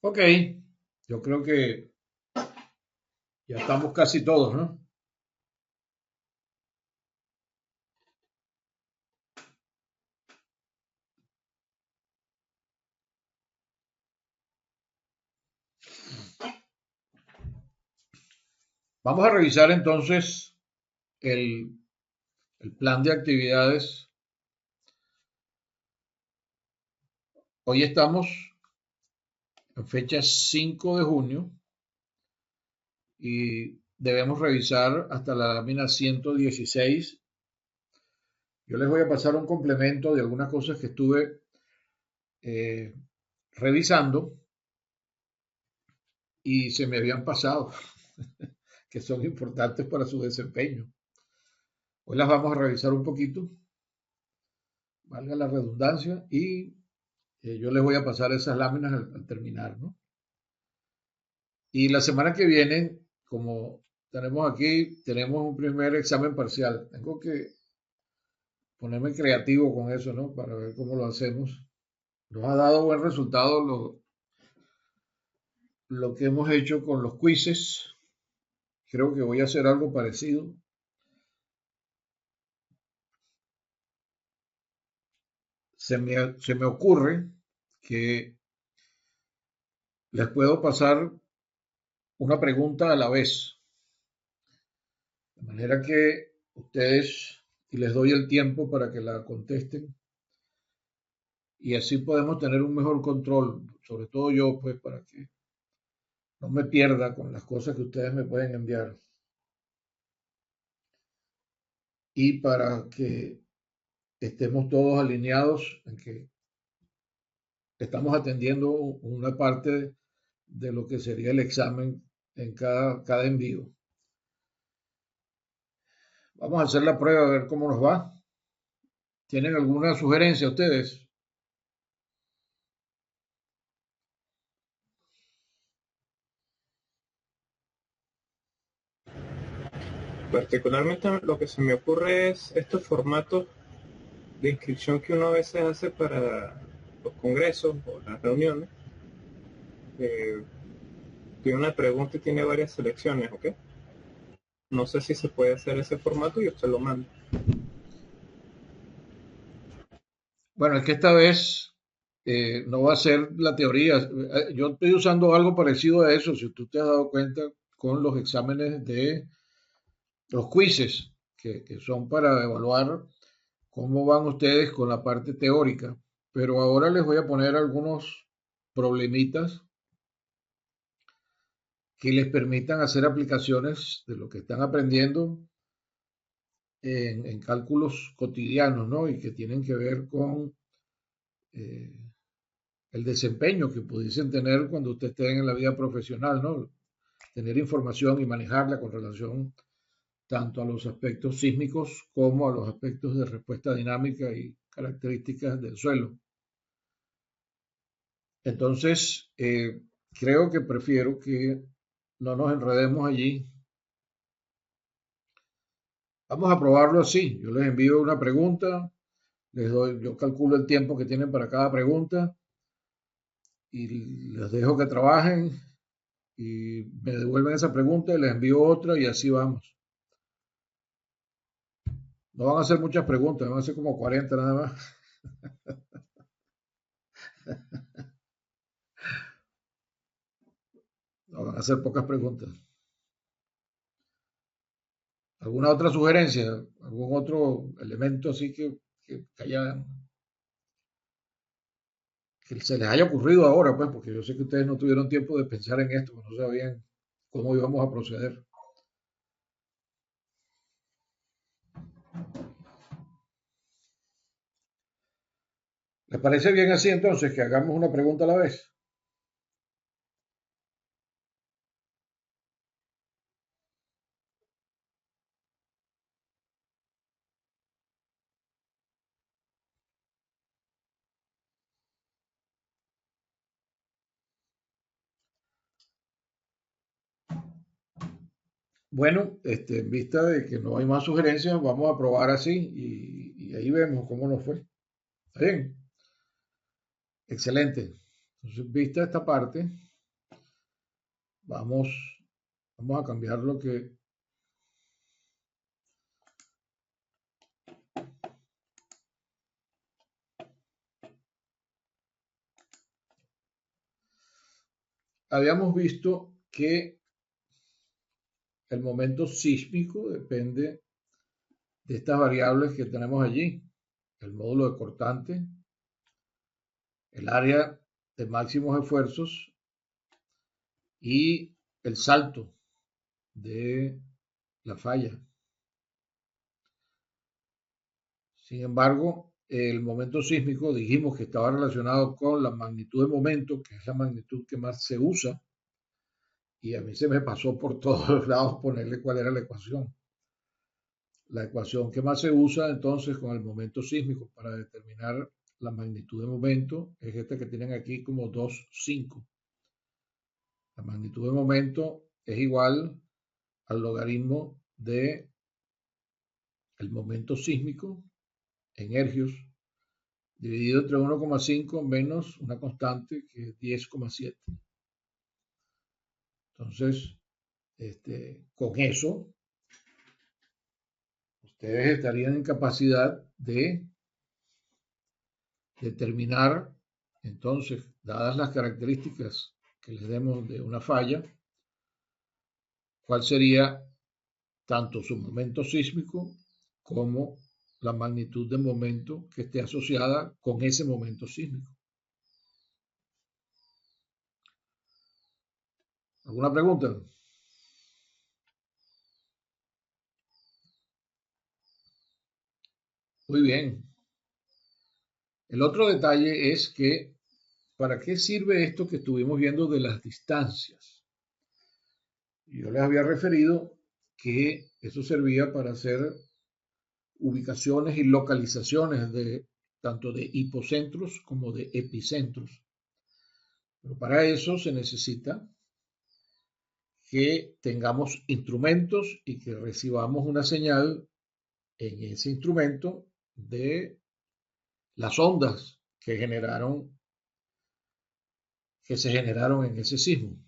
Ok, yo creo que ya estamos casi todos, ¿no? Vamos a revisar entonces el, el plan de actividades. Hoy estamos en fecha 5 de junio y debemos revisar hasta la lámina 116. Yo les voy a pasar un complemento de algunas cosas que estuve eh, revisando y se me habían pasado, que son importantes para su desempeño. Hoy las vamos a revisar un poquito, valga la redundancia, y yo les voy a pasar esas láminas al terminar, ¿no? Y la semana que viene, como tenemos aquí, tenemos un primer examen parcial. Tengo que ponerme creativo con eso, ¿no? Para ver cómo lo hacemos. Nos ha dado buen resultado lo que hemos hecho con los quizzes. Creo que voy a hacer algo parecido. Se me ocurre que les puedo pasar una pregunta a la vez. De manera que ustedes, y les doy el tiempo para que la contesten, y así podemos tener un mejor control, sobre todo yo, pues, para que no me pierda con las cosas que ustedes me pueden enviar y para que estemos todos alineados en que estamos atendiendo una parte de lo que sería el examen en cada envío. Vamos a hacer la prueba a ver cómo nos va. ¿Tienen alguna sugerencia ustedes? Particularmente lo que se me ocurre es estos formatos de inscripción que uno a veces hace para los congresos o las reuniones, que tiene una pregunta y tiene varias selecciones, ¿ok? No sé si se puede hacer ese formato y usted lo manda. Bueno, es que esta vez no va a ser la teoría. Yo estoy usando algo parecido a eso, si tú te has dado cuenta, con los exámenes de los quizzes, que son para evaluar cómo van ustedes con la parte teórica. Pero ahora les voy a poner algunos problemitas que les permitan hacer aplicaciones de lo que están aprendiendo en cálculos cotidianos, ¿no? Y que tienen que ver con eh, el desempeño que pudiesen tener cuando usted esté en la vida profesional, ¿no? Tener información y manejarla con relación tanto a los aspectos sísmicos como a los aspectos de respuesta dinámica y características del suelo. Entonces, creo que prefiero que no nos enredemos allí. Vamos a probarlo así. Yo les envío una pregunta, yo calculo el tiempo que tienen para cada pregunta y les dejo que trabajen y me devuelven esa pregunta y les envío otra y así vamos. No van a hacer muchas preguntas, van a ser como 40 nada más. No, van a hacer pocas preguntas. ¿Alguna otra sugerencia? ¿Algún otro elemento así que se les haya ocurrido ahora? Pues, porque yo sé que ustedes no tuvieron tiempo de pensar en esto, no sabían cómo íbamos a proceder. ¿Les parece bien así entonces que hagamos una pregunta a la vez? Bueno, en vista de que no hay más sugerencias, vamos a probar así y ahí vemos cómo nos fue. ¿Está bien? Excelente. Entonces, vista esta parte, Vamos, vamos a cambiar lo que habíamos visto que el momento sísmico depende de estas variables que tenemos allí, el módulo de cortante, el área de máximos esfuerzos y el salto de la falla. Sin embargo, el momento sísmico dijimos que estaba relacionado con la magnitud de momento, que es la magnitud que más se usa, y a mí se me pasó por todos lados ponerle cuál era la ecuación. La ecuación que más se usa entonces con el momento sísmico para determinar la magnitud de momento es esta que tienen aquí como 2,5. La magnitud de momento es igual al logaritmo de el momento sísmico en hercios dividido entre 1,5 menos una constante que es 10,7. Entonces, con eso, ustedes estarían en capacidad de determinar, entonces, dadas las características que les demos de una falla, cuál sería tanto su momento sísmico como la magnitud de momento que esté asociada con ese momento sísmico. ¿Alguna pregunta? Muy bien. El otro detalle es que, ¿para qué sirve esto que estuvimos viendo de las distancias? Yo les había referido que eso servía para hacer ubicaciones y localizaciones de tanto de hipocentros como de epicentros. Pero para eso se necesita que tengamos instrumentos y que recibamos una señal en ese instrumento de las ondas que se generaron en ese sismo.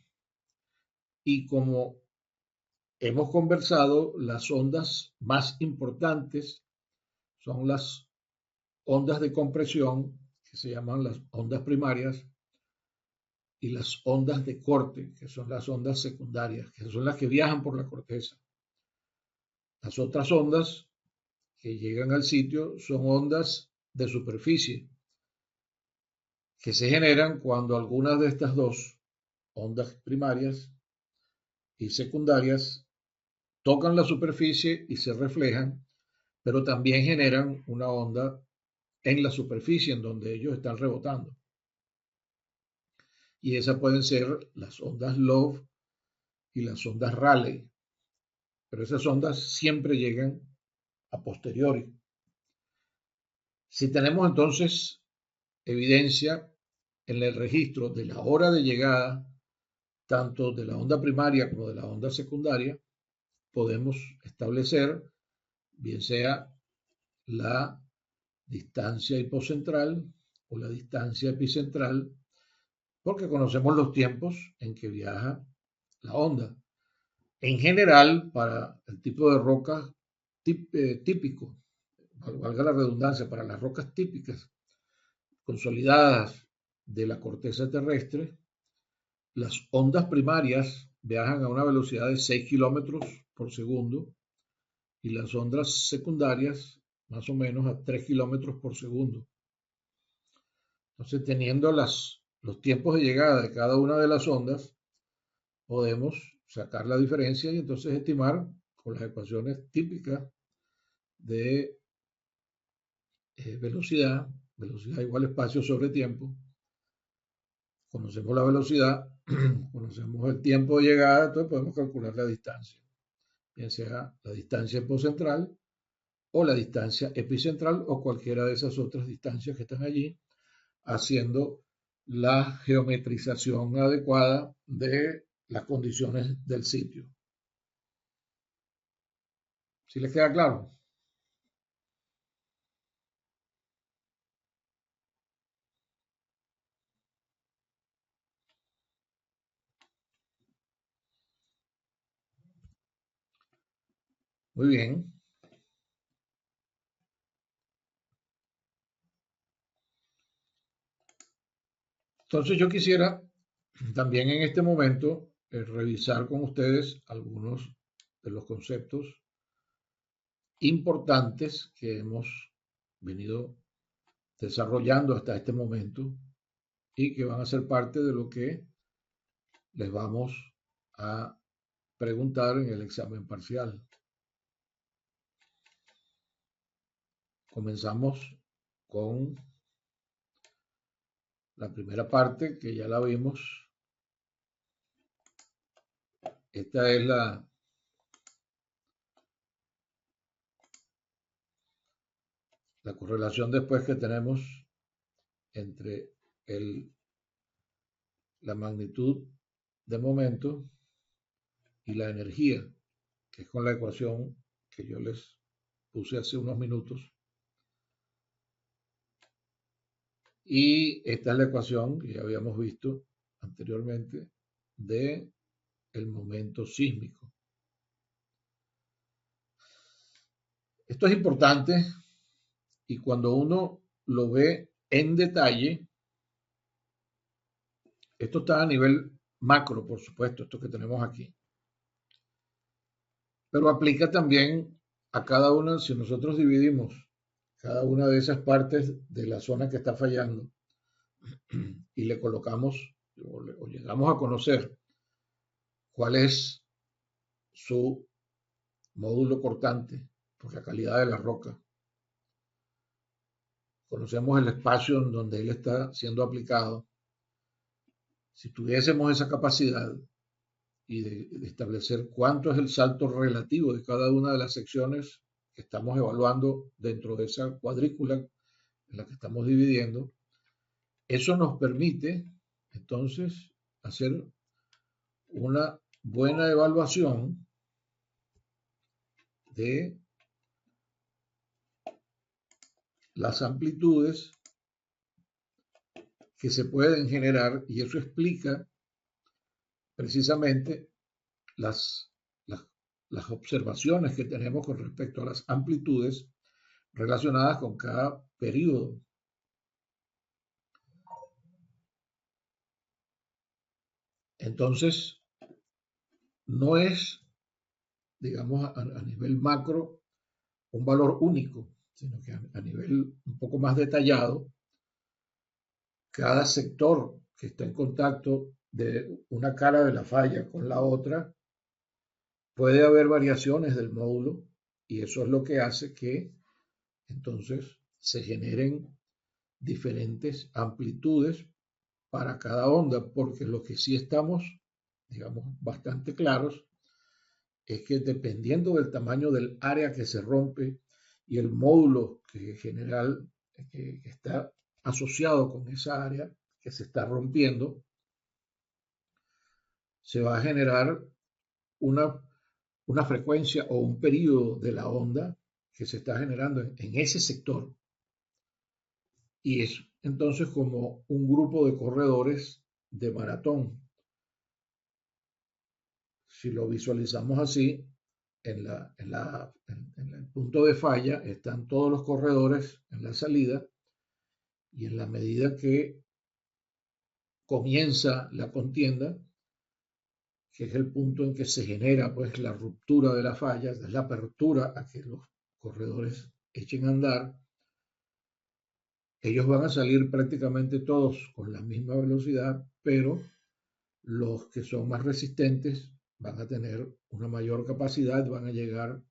Y como hemos conversado, las ondas más importantes son las ondas de compresión, que se llaman las ondas primarias, y las ondas de corte, que son las ondas secundarias, que son las que viajan por la corteza. Las otras ondas que llegan al sitio son ondas de superficie, que se generan cuando algunas de estas dos ondas primarias y secundarias tocan la superficie y se reflejan, pero también generan una onda en la superficie en donde ellos están rebotando. Y esas pueden ser las ondas Love y las ondas Rayleigh, pero esas ondas siempre llegan a posteriori. Si tenemos entonces evidencia en el registro de la hora de llegada, tanto de la onda primaria como de la onda secundaria, podemos establecer, bien sea la distancia hipocentral o la distancia epicentral, porque conocemos los tiempos en que viaja la onda. En general, para el tipo de roca típico, valga la redundancia, para las rocas típicas consolidadas de la corteza terrestre, las ondas primarias viajan a una velocidad de 6 kilómetros por segundo y las ondas secundarias más o menos a 3 kilómetros por segundo. Entonces, teniendo los tiempos de llegada de cada una de las ondas, podemos sacar la diferencia y entonces estimar con las ecuaciones típicas de velocidad, velocidad igual espacio sobre tiempo. Conocemos la velocidad, conocemos el tiempo de llegada, entonces podemos calcular la distancia, bien sea la distancia hipocentral o la distancia epicentral o cualquiera de esas otras distancias que están allí, haciendo la geometrización adecuada de las condiciones del sitio. ¿Sí les queda claro? Muy bien. Entonces yo quisiera también en este momento revisar con ustedes algunos de los conceptos importantes que hemos venido desarrollando hasta este momento y que van a ser parte de lo que les vamos a preguntar en el examen parcial. Comenzamos con la primera parte que ya la vimos. Esta es la correlación después que tenemos entre la magnitud de momento y la energía, que es con la ecuación que yo les puse hace unos minutos. Y esta es la ecuación que ya habíamos visto anteriormente de el momento sísmico. Esto es importante y cuando uno lo ve en detalle, esto está a nivel macro, por supuesto, esto que tenemos aquí, pero aplica también a cada una, si nosotros dividimos cada una de esas partes de la zona que está fallando y le colocamos o llegamos a conocer cuál es su módulo cortante por la calidad de la roca. Conocemos el espacio en donde él está siendo aplicado. Si tuviésemos esa capacidad y de establecer cuánto es el salto relativo de cada una de las secciones que estamos evaluando dentro de esa cuadrícula en la que estamos dividiendo, eso nos permite entonces hacer una buena evaluación de las amplitudes que se pueden generar y eso explica precisamente las, las, las observaciones que tenemos con respecto a las amplitudes relacionadas con cada periodo. Entonces, no es, digamos, a nivel macro un valor único, sino que a nivel un poco más detallado, cada sector que está en contacto de una cara de la falla con la otra, puede haber variaciones del módulo y eso es lo que hace que entonces se generen diferentes amplitudes para cada onda, porque lo que sí estamos, digamos, bastante claros es que dependiendo del tamaño del área que se rompe y el módulo que general que está asociado con esa área que se está rompiendo, se va a generar una, una frecuencia o un periodo de la onda que se está generando en ese sector. Y es entonces como un grupo de corredores de maratón. Si lo visualizamos así, en el punto de falla están todos los corredores en la salida y en la medida que comienza la contienda, que es el punto en que se genera pues la ruptura de la falla, es la apertura a que los corredores echen a andar, ellos van a salir prácticamente todos con la misma velocidad, pero los que son más resistentes van a tener una mayor capacidad, van a llegar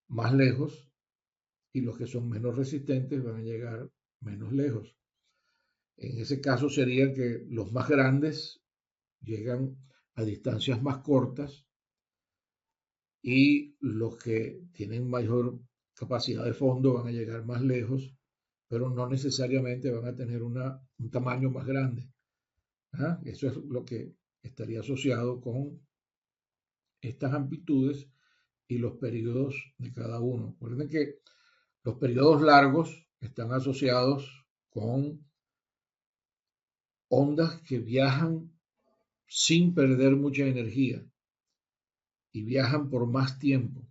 más lejos y los que son menos resistentes van a llegar menos lejos. En ese caso sería que los más grandes llegan a distancias más cortas y los que tienen mayor capacidad de fondo van a llegar más lejos, pero no necesariamente van a tener un tamaño más grande. ¿Ah? Eso es lo que estaría asociado con estas amplitudes y los periodos de cada uno. Recuerden que los periodos largos están asociados con ondas que viajan sin perder mucha energía y viajan por más tiempo.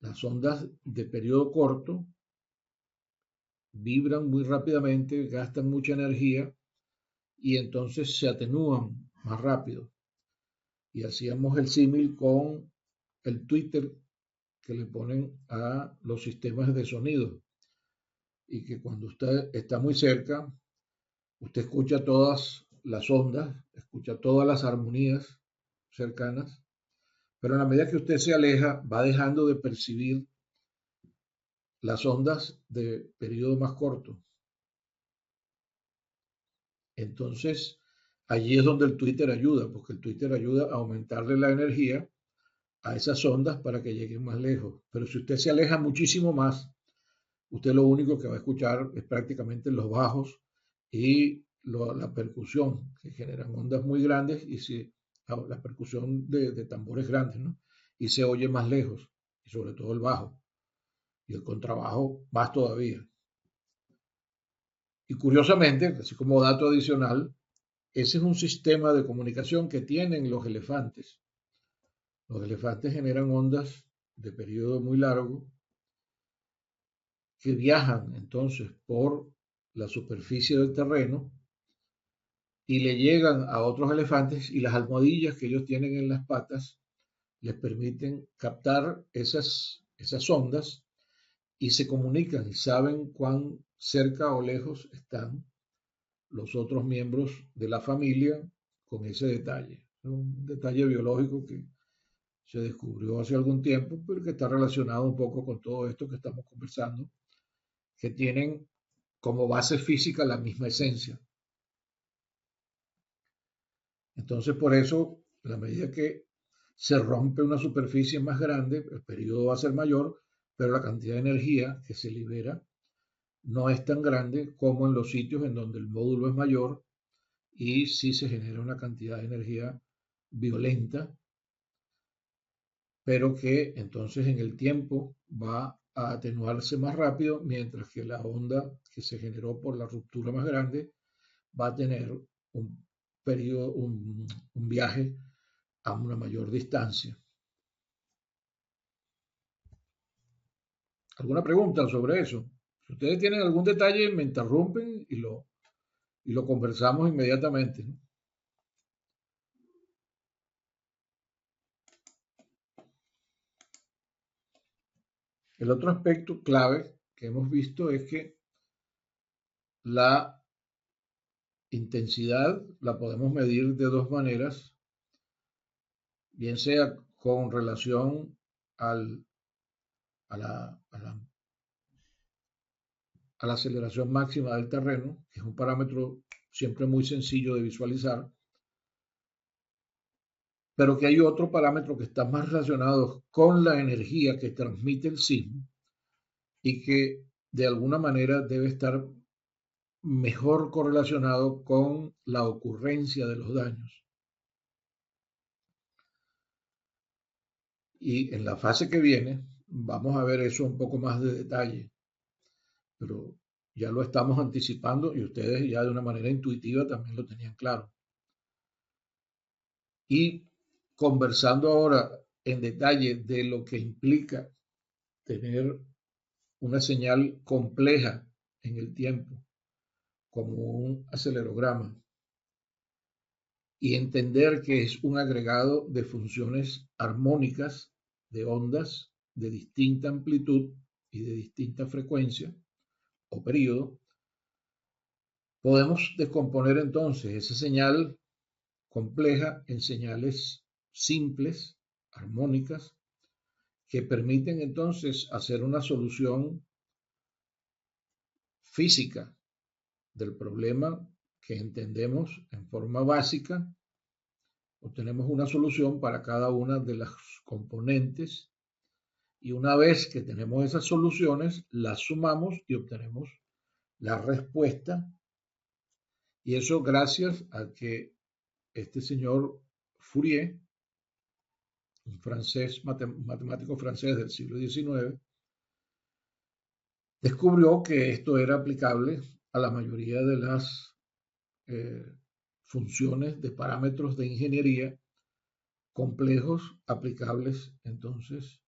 Las ondas de periodo corto vibran muy rápidamente, gastan mucha energía y entonces se atenúan más rápido. Y hacíamos el símil con el Twitter que le ponen a los sistemas de sonido y que cuando usted está muy cerca, usted escucha todas las ondas, escucha todas las armonías cercanas, pero en la medida que usted se aleja, va dejando de percibir las ondas de periodo más corto. Entonces, allí es donde el Twitter ayuda, porque el Twitter ayuda a aumentarle la energía a esas ondas para que lleguen más lejos. Pero si usted se aleja muchísimo más, usted lo único que va a escuchar es prácticamente los bajos y la percusión, que generan ondas muy grandes y la percusión de tambores grandes, ¿no? Y se oye más lejos, y sobre todo el bajo, y el contrabajo más todavía. Y curiosamente, así como dato adicional, ese es un sistema de comunicación que tienen los elefantes. Los elefantes generan ondas de periodo muy largo que viajan entonces por la superficie del terreno y le llegan a otros elefantes y las almohadillas que ellos tienen en las patas les permiten captar esas ondas y se comunican y saben cuán cerca o lejos están los otros miembros de la familia con ese detalle. Un detalle biológico que se descubrió hace algún tiempo, pero que está relacionado un poco con todo esto que estamos conversando, que tienen como base física la misma esencia. Entonces, por eso, a la medida que se rompe una superficie más grande, el periodo va a ser mayor, pero la cantidad de energía que se libera no es tan grande como en los sitios en donde el módulo es mayor y sí se genera una cantidad de energía violenta, pero que entonces en el tiempo va a atenuarse más rápido, mientras que la onda que se generó por la ruptura más grande va a tener un periodo, un viaje a una mayor distancia. ¿Alguna pregunta sobre eso? Si ustedes tienen algún detalle, me interrumpen y lo conversamos inmediatamente, ¿no? El otro aspecto clave que hemos visto es que la intensidad la podemos medir de dos maneras, bien sea con relación al, a, la, a, la, a la aceleración máxima del terreno, que es un parámetro siempre muy sencillo de visualizar, pero que hay otro parámetro que está más relacionado con la energía que transmite el sismo y que de alguna manera debe estar mejor correlacionado con la ocurrencia de los daños. Y en la fase que viene vamos a ver eso un poco más de detalle, pero ya lo estamos anticipando y ustedes ya de una manera intuitiva también lo tenían claro. Y conversando ahora en detalle de lo que implica tener una señal compleja en el tiempo, como un acelerograma, y entender que es un agregado de funciones armónicas de ondas de distinta amplitud y de distinta frecuencia o periodo, podemos descomponer entonces esa señal compleja en señales simples, armónicas, que permiten entonces hacer una solución física del problema que entendemos en forma básica. Obtenemos una solución para cada una de las componentes y una vez que tenemos esas soluciones, las sumamos y obtenemos la respuesta. Y eso gracias a que este señor Fourier, un francés, matemático francés del siglo XIX, descubrió que esto era aplicable a la mayoría de las eh, funciones de parámetros de ingeniería complejos aplicables entonces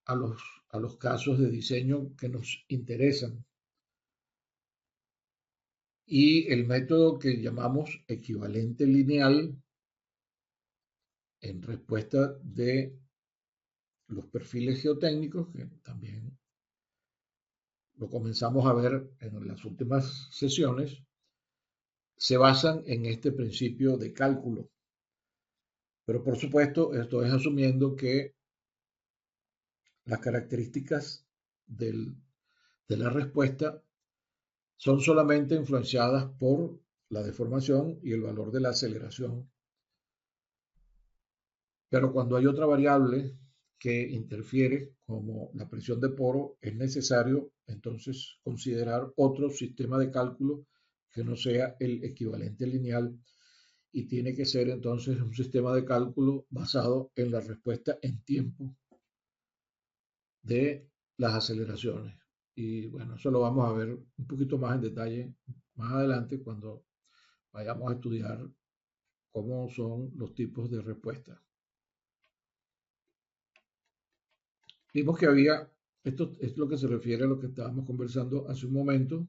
a los, a los casos de diseño que nos interesan. Y el método que llamamos equivalente lineal en respuesta de los perfiles geotécnicos, que también lo comenzamos a ver en las últimas sesiones, se basan en este principio de cálculo. Pero por supuesto, esto es asumiendo que las características de la respuesta son solamente influenciadas por la deformación y el valor de la aceleración. Pero cuando hay otra variable que interfiere, como la presión de poro, es necesario entonces considerar otro sistema de cálculo que no sea el equivalente lineal y tiene que ser entonces un sistema de cálculo basado en la respuesta en tiempo de las aceleraciones. Y bueno, eso lo vamos a ver un poquito más en detalle más adelante cuando vayamos a estudiar cómo son los tipos de respuesta. Vimos que había, esto es lo que se refiere a lo que estábamos conversando hace un momento,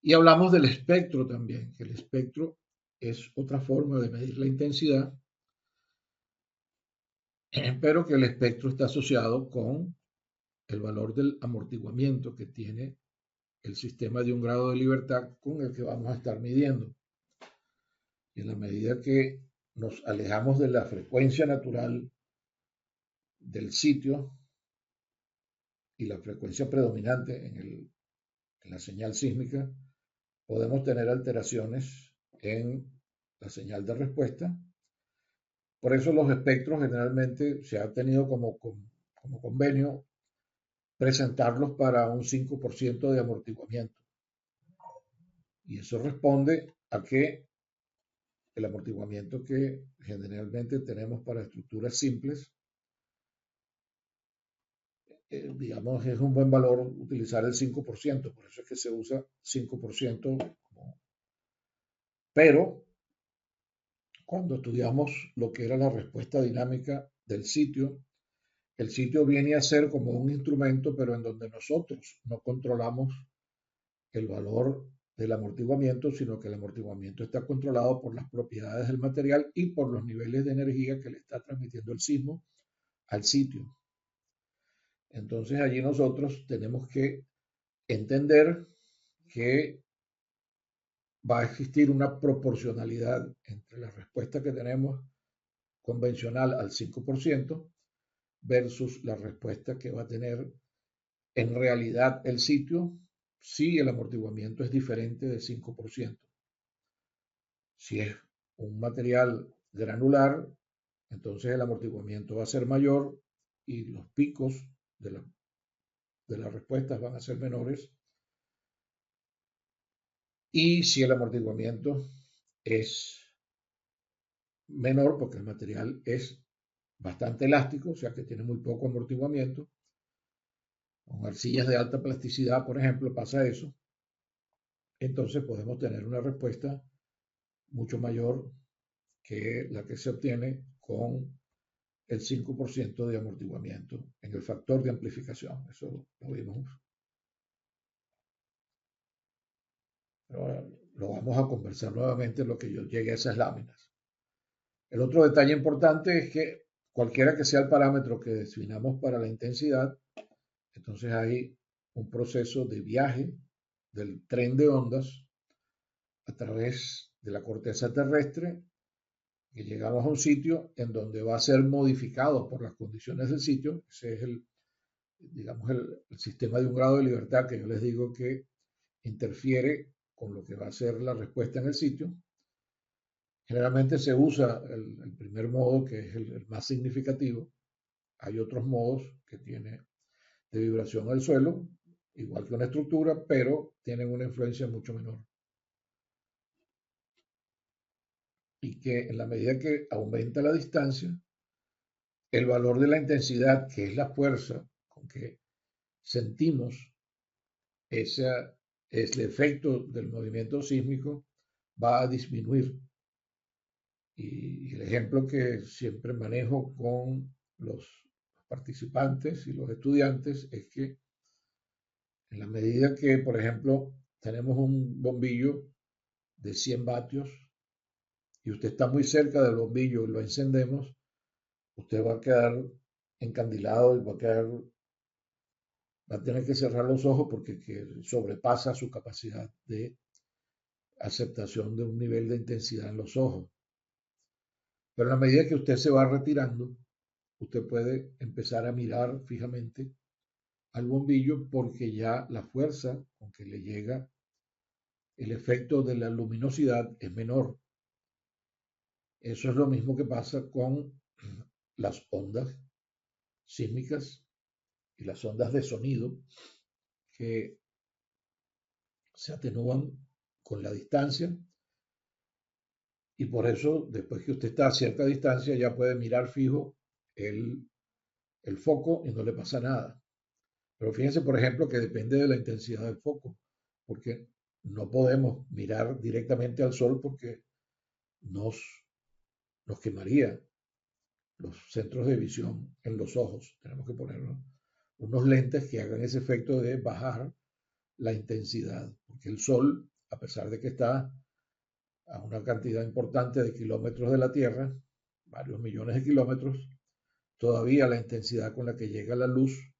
y hablamos del espectro también, que el espectro es otra forma de medir la intensidad, pero que el espectro está asociado con el valor del amortiguamiento que tiene el sistema de un grado de libertad con el que vamos a estar midiendo. Y en la medida que nos alejamos de la frecuencia natural del sitio y la frecuencia predominante en la señal sísmica, podemos tener alteraciones en la señal de respuesta. Por eso los espectros generalmente se ha tenido como convenio presentarlos para un 5% de amortiguamiento. Y eso responde a que el amortiguamiento que generalmente tenemos para estructuras simples, digamos, es un buen valor utilizar el 5%, por eso es que se usa 5%, pero cuando estudiamos lo que era la respuesta dinámica del sitio, el sitio viene a ser como un instrumento, pero en donde nosotros no controlamos el valor del amortiguamiento, sino que el amortiguamiento está controlado por las propiedades del material y por los niveles de energía que le está transmitiendo el sismo al sitio. Entonces allí nosotros tenemos que entender que va a existir una proporcionalidad entre la respuesta que tenemos convencional al 5% versus la respuesta que va a tener en realidad el sitio si el amortiguamiento es diferente de 5%. Si es un material granular, entonces el amortiguamiento va a ser mayor y los picos de las respuestas van a ser menores. Y si el amortiguamiento es menor, porque el material es bastante elástico, o sea que tiene muy poco amortiguamiento, con arcillas de alta plasticidad, por ejemplo, pasa eso, entonces podemos tener una respuesta mucho mayor que la que se obtiene con el 5% de amortiguamiento en el factor de amplificación. Eso lo vimos. Pero lo vamos a conversar nuevamente en lo que yo llegue a esas láminas. El otro detalle importante es que cualquiera que sea el parámetro que definamos para la intensidad, entonces hay un proceso de viaje del tren de ondas a través de la corteza terrestre que llegamos a un sitio en donde va a ser modificado por las condiciones del sitio. Ese es digamos, el sistema de un grado de libertad que yo les digo que interfiere con lo que va a ser la respuesta en el sitio. Generalmente se usa el primer modo, que es el más significativo. Hay otros modos que tiene de vibración al suelo, igual que una estructura, pero tienen una influencia mucho menor. Y que en la medida que aumenta la distancia, el valor de la intensidad, que es la fuerza con que sentimos ese es el efecto del movimiento sísmico, va a disminuir. Y el ejemplo que siempre manejo con los participantes y los estudiantes es que en la medida que, por ejemplo, tenemos un bombillo de 100 vatios y usted está muy cerca del bombillo y lo encendemos, usted va a quedar encandilado y va a tener que cerrar los ojos porque sobrepasa su capacidad de aceptación de un nivel de intensidad en los ojos. Pero a la medida que usted se va retirando, usted puede empezar a mirar fijamente al bombillo porque ya la fuerza con que le llega el efecto de la luminosidad es menor. Eso es lo mismo que pasa con las ondas sísmicas y las ondas de sonido que se atenúan con la distancia y por eso después que usted está a cierta distancia ya puede mirar fijo el, el foco y no le pasa nada. Pero fíjense, por ejemplo, que depende de la intensidad del foco, porque no podemos mirar directamente al sol porque nos, nos quemaría los centros de visión en los ojos. Tenemos que poner unos lentes que hagan ese efecto de bajar la intensidad, porque el sol, a pesar de que está a una cantidad importante de kilómetros de la Tierra, varios millones de kilómetros, todavía la intensidad con la que llega la luz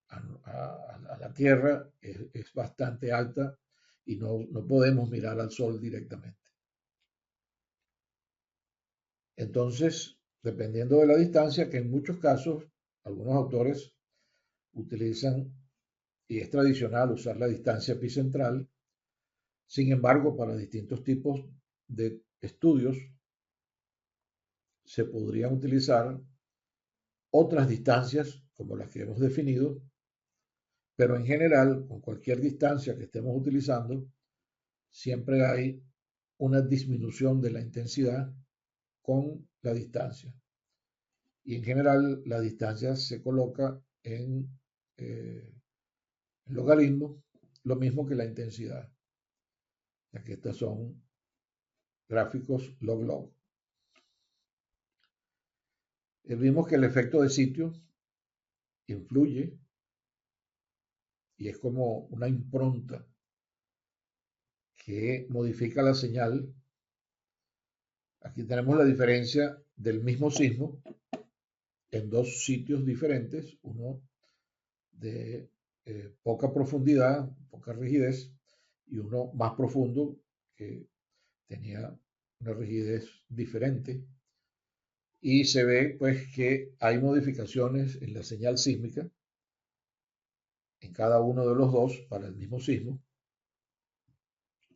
a la Tierra es bastante alta y no podemos mirar al Sol directamente. Entonces, dependiendo de la distancia, que en muchos casos algunos autores utilizan, y es tradicional usar la distancia epicentral, sin embargo, para distintos tipos de estudios se podrían utilizar otras distancias como las que hemos definido, pero en general, con cualquier distancia que estemos utilizando, siempre hay una disminución de la intensidad con la distancia. Y en general la distancia se coloca eh, en logaritmo, lo mismo que la intensidad, ya que estos son gráficos log-log. Vimos que el efecto de sitio influye y es como una impronta que modifica la señal. Aquí tenemos la diferencia del mismo sismo en dos sitios diferentes, uno de poca profundidad, poca rigidez, y uno más profundo que tenía una rigidez diferente. Y se ve pues que hay modificaciones en la señal sísmica en cada uno de los dos para el mismo sismo,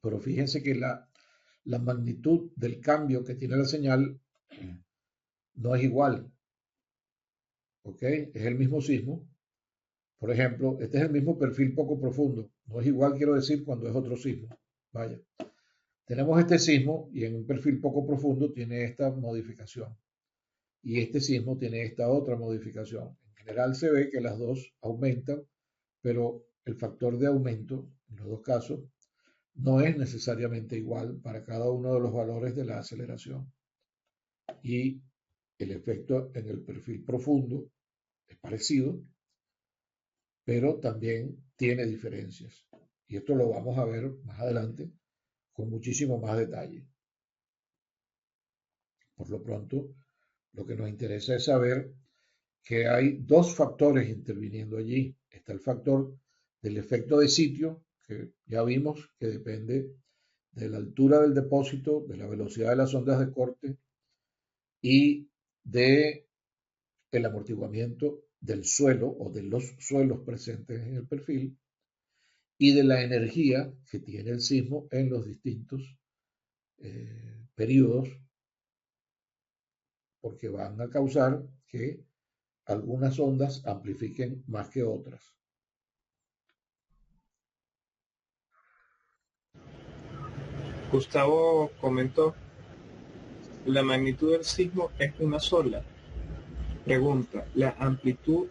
pero fíjense que la magnitud del cambio que tiene la señal no es igual, ¿ok? Es el mismo sismo. Por ejemplo, este es el mismo perfil poco profundo. No es igual, quiero decir, cuando es otro sismo. Vaya. Tenemos este sismo y en un perfil poco profundo tiene esta modificación. Y este sismo tiene esta otra modificación. En general se ve que las dos aumentan, pero el factor de aumento en los dos casos no es necesariamente igual para cada uno de los valores de la aceleración. Y el efecto en el perfil profundo es parecido, pero también tiene diferencias. Y esto lo vamos a ver más adelante con muchísimo más detalle. Por lo pronto, lo que nos interesa es saber que hay dos factores interviniendo allí. Está el factor del efecto de sitio, que ya vimos que depende de la altura del depósito, de la velocidad de las ondas de corte y de el amortiguamiento del suelo o de los suelos presentes en el perfil y de la energía que tiene el sismo en los distintos periodos, porque van a causar que algunas ondas amplifiquen más que otras. Gustavo comentó, la magnitud del sismo es una sola. Pregunta, ¿la amplitud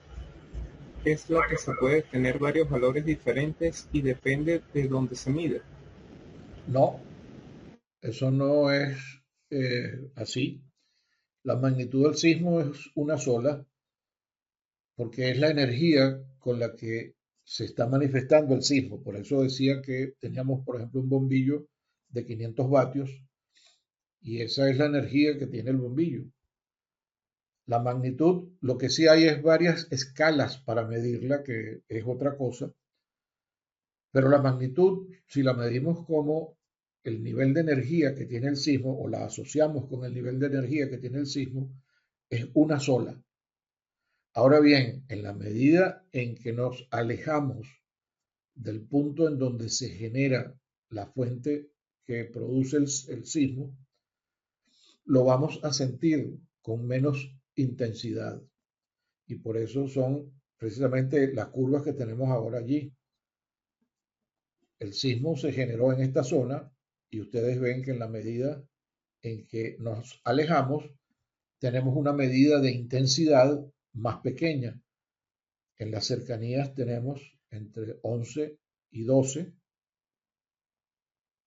es la que se puede tener varios valores diferentes y depende de dónde se mide? No, eso no es así. La magnitud del sismo es una sola porque es la energía con la que se está manifestando el sismo. Por eso decía que teníamos, por ejemplo, un bombillo de 500 vatios y esa es la energía que tiene el bombillo. La magnitud, lo que sí hay es varias escalas para medirla, que es otra cosa, pero la magnitud, si la medimos como el nivel de energía que tiene el sismo o la asociamos con el nivel de energía que tiene el sismo, es una sola. Ahora bien, en la medida en que nos alejamos del punto en donde se genera la fuente que produce el sismo, lo vamos a sentir con menos intensidad. Y por eso son precisamente las curvas que tenemos ahora allí. El sismo se generó en esta zona y ustedes ven que en la medida en que nos alejamos, tenemos una medida de intensidad más pequeña. En las cercanías tenemos entre 11 y 12,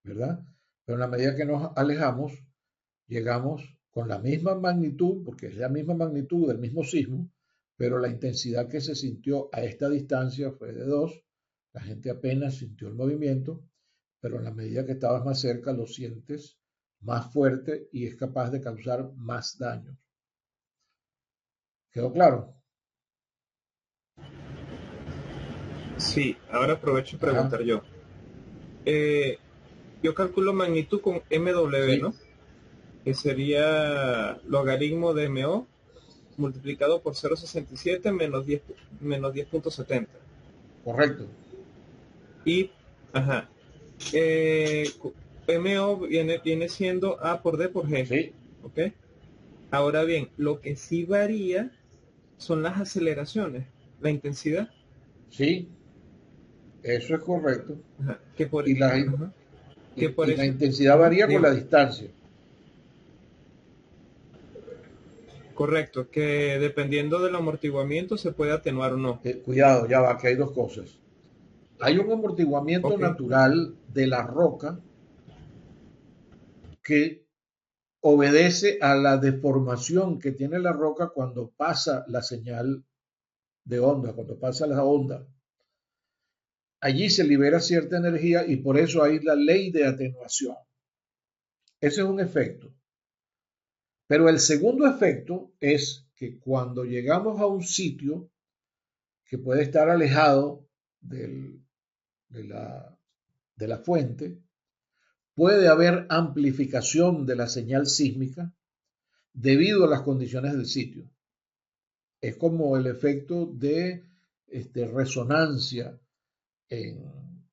¿verdad? Pero en la medida que nos alejamos, llegamos con la misma magnitud, porque es la misma magnitud del mismo sismo, pero la intensidad que se sintió a esta distancia fue de 2. La gente apenas sintió el movimiento, pero en la medida que estabas más cerca lo sientes más fuerte y es capaz de causar más daño. ¿Quedó claro? Sí, ahora aprovecho y Ajá, preguntar yo. Eh, yo calculo magnitud con MW, ¿no? sí, Que sería logaritmo de MO multiplicado por 0,67 menos 10,70. correcto. Y, ajá, eh, MO viene siendo A por D por G, Sí, ¿ok? Ahora bien, lo que sí varía son las aceleraciones, la intensidad, sí, eso es correcto. ajá, que por, Y la, ajá, que por y la eso, intensidad ajá, varía con la dime, distancia. correcto, que dependiendo del amortiguamiento se puede atenuar o no. Cuidado, ya va, que hay dos cosas. Hay un amortiguamiento Ok, natural de la roca que obedece a la deformación que tiene la roca cuando pasa la señal de onda, cuando pasa la onda. Allí se libera cierta energía y por eso hay la ley de atenuación. Ese es un efecto. Pero el segundo efecto es que cuando llegamos a un sitio que puede estar alejado del, de, de la fuente, puede haber amplificación de la señal sísmica debido a las condiciones del sitio. Es como el efecto de resonancia en,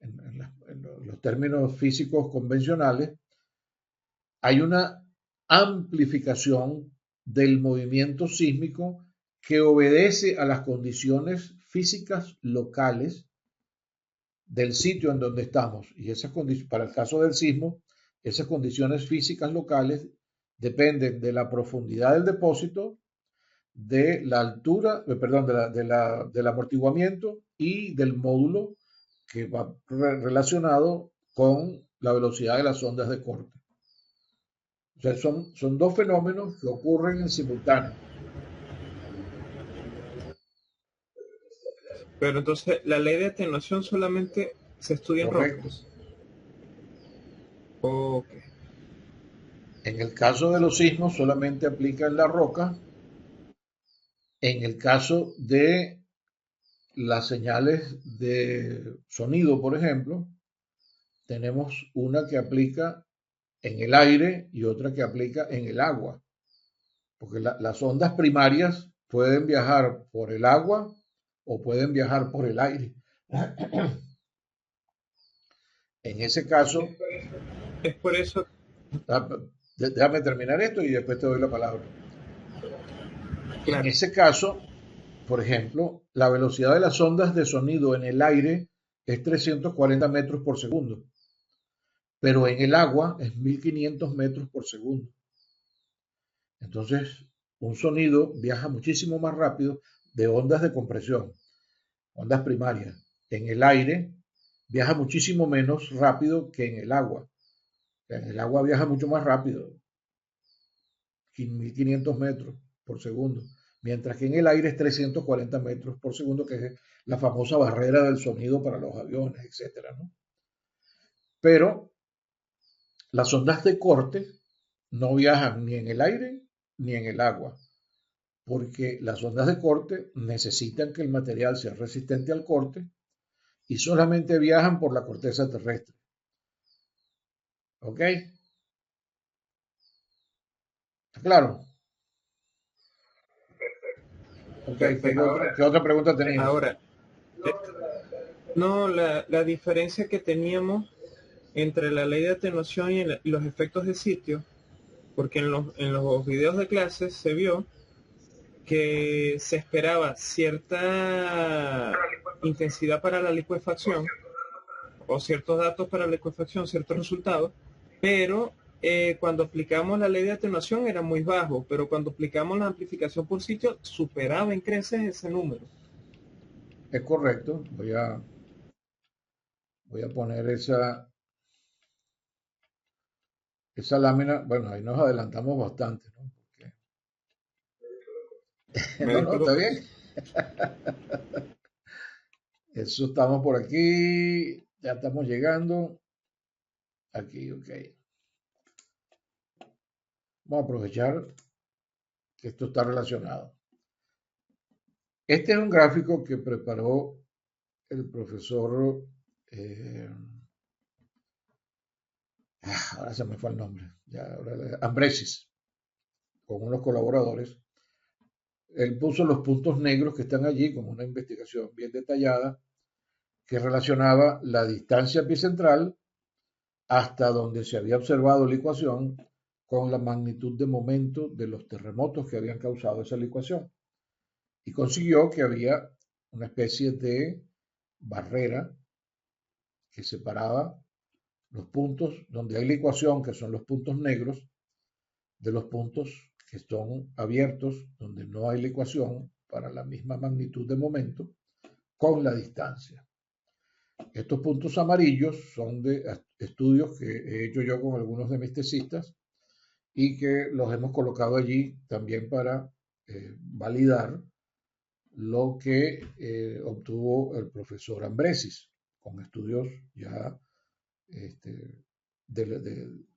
en los términos físicos convencionales. Hay una amplificación del movimiento sísmico que obedece a las condiciones físicas locales del sitio en donde estamos. Y esas para el caso del sismo, esas condiciones físicas locales dependen de la profundidad del depósito, de la altura, perdón, del amortiguamiento y del módulo que va relacionado con la velocidad de las ondas de corte. O sea, son dos fenómenos que ocurren en simultáneo. pero entonces la ley de atenuación solamente se estudia en Correcto. rocas. Ok, En el caso de los sismos solamente aplica en la roca. En el caso de las señales de sonido, por ejemplo, tenemos una que aplica en el aire y otra que aplica en el agua, porque las ondas primarias pueden viajar por el agua o pueden viajar por el aire. En ese caso, es por eso, ah, déjame terminar esto y después te doy la palabra. En claro, ese caso, por ejemplo, la velocidad de las ondas de sonido en el aire es 340 metros por segundo, pero en el agua es 1500 metros por segundo. Entonces, un sonido viaja muchísimo más rápido de ondas de compresión, ondas primarias. En el aire viaja muchísimo menos rápido que en el agua. En el agua viaja mucho más rápido, 1500 metros por segundo. mientras que en el aire es 340 metros por segundo, que es la famosa barrera del sonido para los aviones, etcétera, ¿no? Pero las ondas de corte no viajan ni en el aire ni en el agua, porque las ondas de corte necesitan que el material sea resistente al corte y solamente viajan por la corteza terrestre. ¿Ok? ¿Está claro? Ok, Perfecto. ¿qué otra pregunta tenías? Ahora, eh, no, la diferencia que teníamos entre la ley de atenuación y los efectos de sitio, porque en los videos de clases se vio que se esperaba cierta intensidad para la licuefacción o ciertos datos para la licuefacción, ciertos resultados, pero cuando aplicamos la ley de atenuación era muy bajo, pero cuando aplicamos la amplificación por sitio superaba en creces ese número. Es correcto. Voy a poner esa lámina. Bueno, ahí nos adelantamos bastante, ¿no? Me No, no, está disculpo. bien. Eso estamos por aquí. Ya estamos llegando. Aquí, ok. Vamos a aprovechar que esto está relacionado. Este es un gráfico que preparó el profesor, eh, ahora se me fue el nombre, ya, Ambresis, con unos colaboradores. Él puso los puntos negros que están allí como una investigación bien detallada que relacionaba la distancia epicentral hasta donde se había observado licuación con la magnitud de momento de los terremotos que habían causado esa licuación. Y consiguió que había una especie de barrera que separaba los puntos donde hay licuación, que son los puntos negros, de los puntos que son abiertos, donde no hay licuación para la misma magnitud de momento, con la distancia. Estos puntos amarillos son de estudios que he hecho yo con algunos de mis tesistas y que los hemos colocado allí también para validar lo que obtuvo el profesor Ambresis con estudios ya este,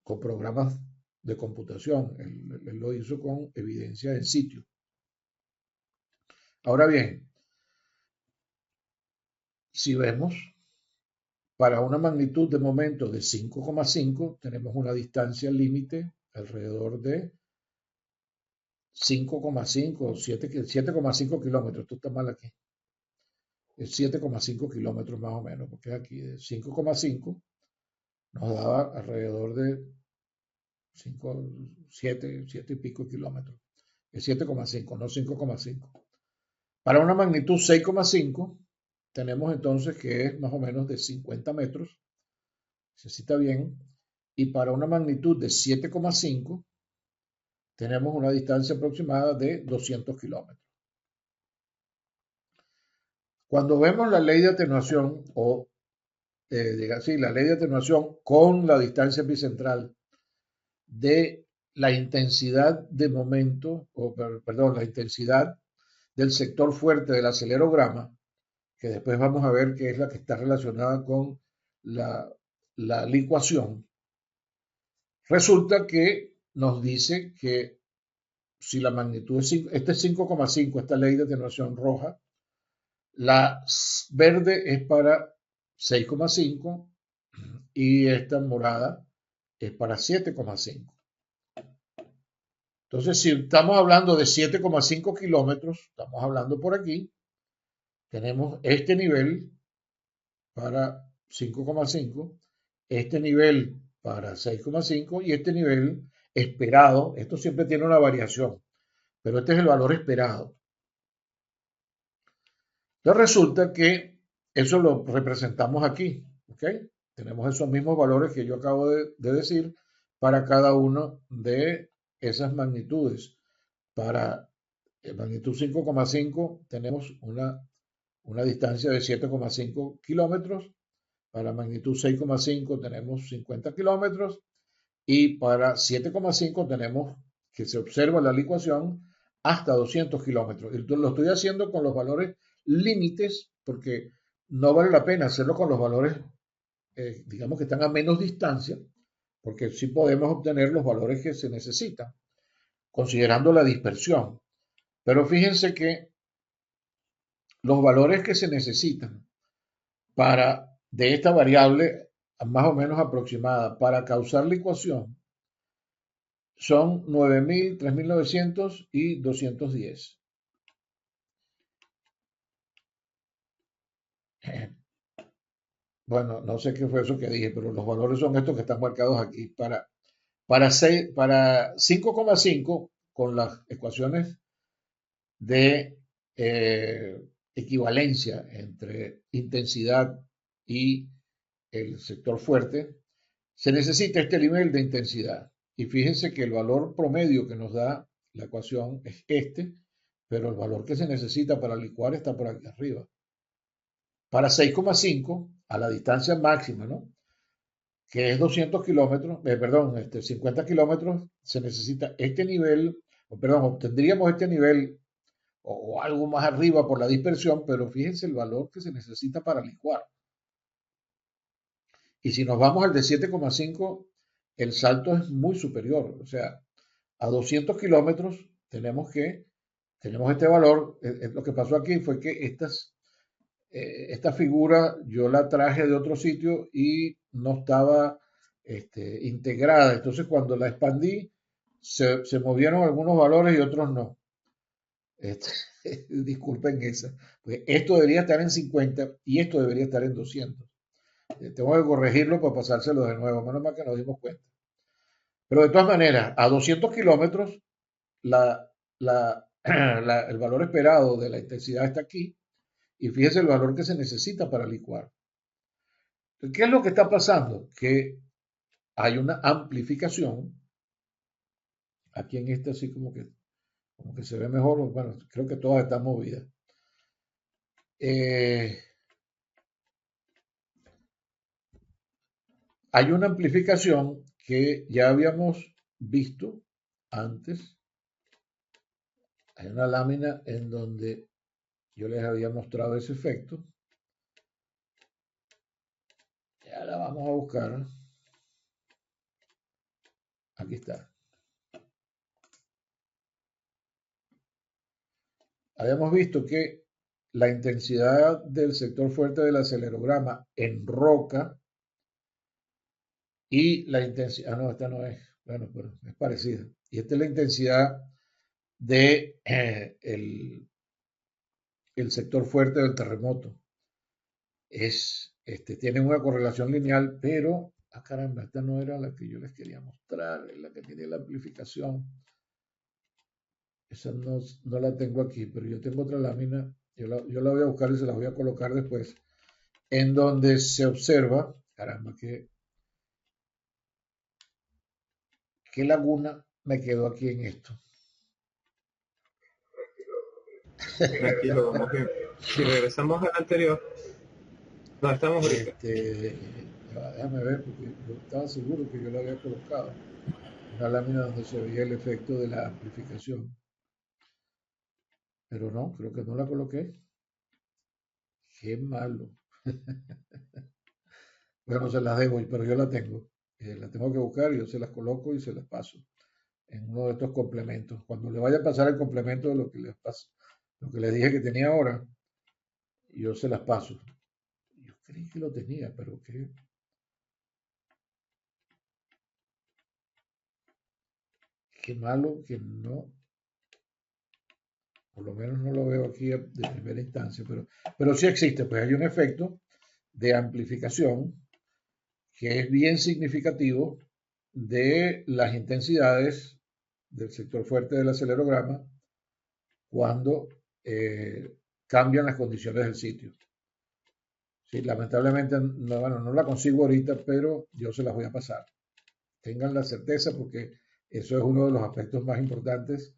con programas de computación. Él lo hizo con evidencia en sitio. Ahora bien, si vemos, para una magnitud de momento de 5,5 tenemos una distancia límite alrededor de 5,5 o 7,5 kilómetros. Esto está mal aquí. Es 7,5 kilómetros más o menos, porque aquí de 5,5 nos daba alrededor de 5, 7 y pico kilómetros. Es 7,5, no 5,5. Para una magnitud 6,5 tenemos entonces que es más o menos de 50 metros, se cita bien, y para una magnitud de 7,5 tenemos una distancia aproximada de 200 kilómetros. Cuando vemos la ley de atenuación, o sí, la ley de atenuación con la distancia epicentral de la intensidad de momento, o perdón, la intensidad del sector fuerte del acelerograma, que después vamos a ver que es la que está relacionada con la licuación, resulta que nos dice que si la magnitud es 5, este es 5,5, esta ley de atenuación roja, la verde es para 6,5 y esta morada es para 7,5. Entonces, si estamos hablando de 7,5 kilómetros, estamos hablando por aquí, tenemos este nivel para 5,5, este nivel para 6,5 y este nivel esperado. Esto siempre tiene una variación, pero este es el valor esperado. Entonces resulta que eso lo representamos aquí, ¿ok? Tenemos esos mismos valores que yo acabo de decir para cada uno de esas magnitudes. Para magnitud 5,5 tenemos una distancia de 7,5 kilómetros. Para magnitud 6,5 tenemos 50 kilómetros y para 7,5 tenemos que se observa la licuación hasta 200 kilómetros. Y lo estoy haciendo con los valores límites porque no vale la pena hacerlo con los valores, digamos, que están a menos distancia, porque sí podemos obtener los valores que se necesitan, considerando la dispersión. Pero fíjense que los valores que se necesitan de esta variable más o menos aproximada para causar la ecuación son 9.000, 3.900 y 210. Bueno, no sé qué fue eso que dije, pero los valores son estos que están marcados aquí. Para 5,5 con las ecuaciones de equivalencia entre intensidad y el sector fuerte, se necesita este nivel de intensidad. Y fíjense que el valor promedio que nos da la ecuación es este, pero el valor que se necesita para licuar está por aquí arriba. Para 6,5, a la distancia máxima, ¿no? Que es 200 kilómetros, perdón, 50 kilómetros, se necesita este nivel, perdón, obtendríamos este nivel o algo más arriba por la dispersión, pero fíjense el valor que se necesita para licuar. Y si nos vamos al de 7,5, el salto es muy superior. O sea, a 200 kilómetros tenemos este valor. Lo que pasó aquí fue que esta figura yo la traje de otro sitio y no estaba integrada. Entonces cuando la expandí, se movieron algunos valores y otros no. Este, disculpen esa. Porque esto debería estar en 50 y esto debería estar en 200. Tengo que corregirlo para pasárselo de nuevo, menos mal que nos dimos cuenta. Pero de todas maneras, a 200 kilómetros, la, el valor esperado de la intensidad está aquí y fíjese el valor que se necesita para licuar. ¿Qué es lo que está pasando? Que hay una amplificación. Aquí en este así como que se ve mejor. Bueno, creo que todas están movidas. Eh, Hay una amplificación que ya habíamos visto antes. Hay una lámina en donde yo les había mostrado ese efecto. Ya la vamos a buscar. Aquí está. Habíamos visto que la intensidad del sector fuerte del acelerograma en roca y la intensidad, no, esta no es, bueno, pero es parecida. Y esta es la intensidad de el sector fuerte del terremoto. Tienen una correlación lineal, pero, caramba, esta no era la que yo les quería mostrar, es la que tiene la amplificación. Esa no la tengo aquí, pero yo tengo otra lámina, yo la voy a buscar y se la voy a colocar después, en donde se observa, caramba, qué laguna me quedó aquí en esto. Tranquilo, vamos bien. Si regresamos al anterior, no estamos ahorita. Déjame ver, porque yo estaba seguro que yo la había colocado. Una lámina donde se veía el efecto de la amplificación. Pero no, creo que no la coloqué. Qué malo. Bueno, se las debo, pero yo la tengo. La tengo que buscar y yo se las coloco y se las paso en uno de estos complementos. Cuando le vaya a pasar el complemento de lo que les paso, lo que les dije que tenía ahora, yo se las paso. Yo creí que lo tenía, pero qué malo que no, por lo menos no lo veo aquí de primera instancia, pero sí existe, pues hay un efecto de amplificación que es bien significativo de las intensidades del sector fuerte del acelerograma cuando cambian las condiciones del sitio. Sí, lamentablemente no, bueno, no la consigo ahorita, pero yo se las voy a pasar. Tengan la certeza porque eso es uno de los aspectos más importantes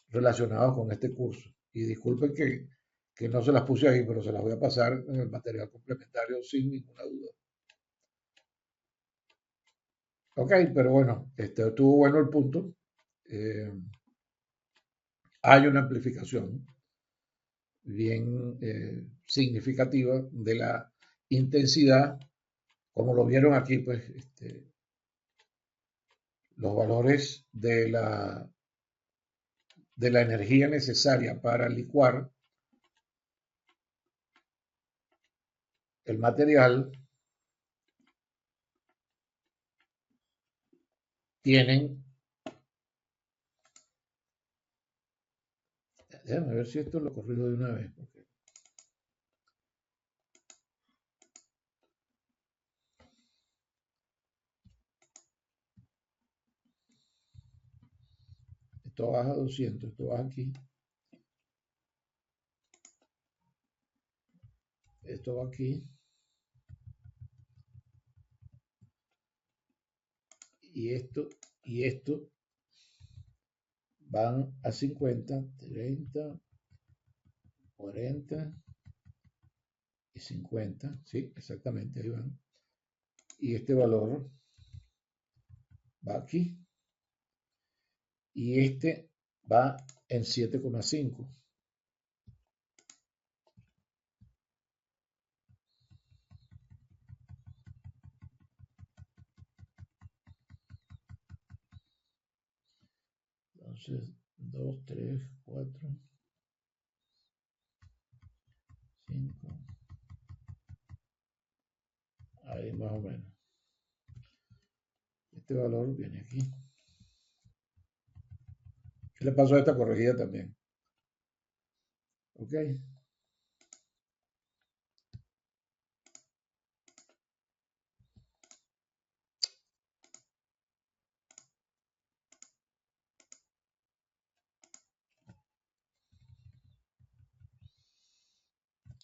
relacionados con este curso. Y disculpen que no se las puse ahí, pero se las voy a pasar en el material complementario sin ninguna duda. Ok, pero bueno, estuvo bueno el punto. hay una amplificación bien significativa de la intensidad, como lo vieron aquí, pues los valores de la energía necesaria para licuar el material tienen, déjame ver si esto lo corrijo de una vez, porque esto baja a 200, esto baja aquí, esto va aquí, y esto van a 50, 30, 40 y 50, sí, exactamente, ahí van. Y este valor va aquí, y este va en 7,5. Entonces, 2, 3, 4, 5, ahí más o menos. Este valor viene aquí. ¿Qué le pasó a esta corregida también? Ok.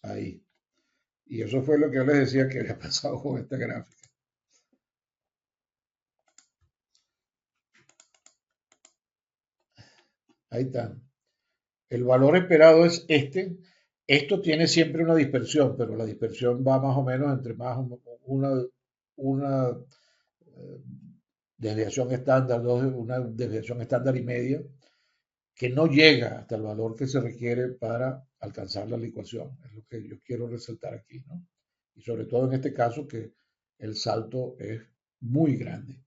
Ahí. Y eso fue lo que yo les decía que había pasado con esta gráfica. Ahí está. El valor esperado es este. Esto tiene siempre una dispersión, pero la dispersión va más o menos entre más una desviación estándar, una desviación estándar y media, que no llega hasta el valor que se requiere para alcanzar la licuación. Es lo que yo quiero resaltar aquí, ¿no? Y sobre todo en este caso que el salto es muy grande,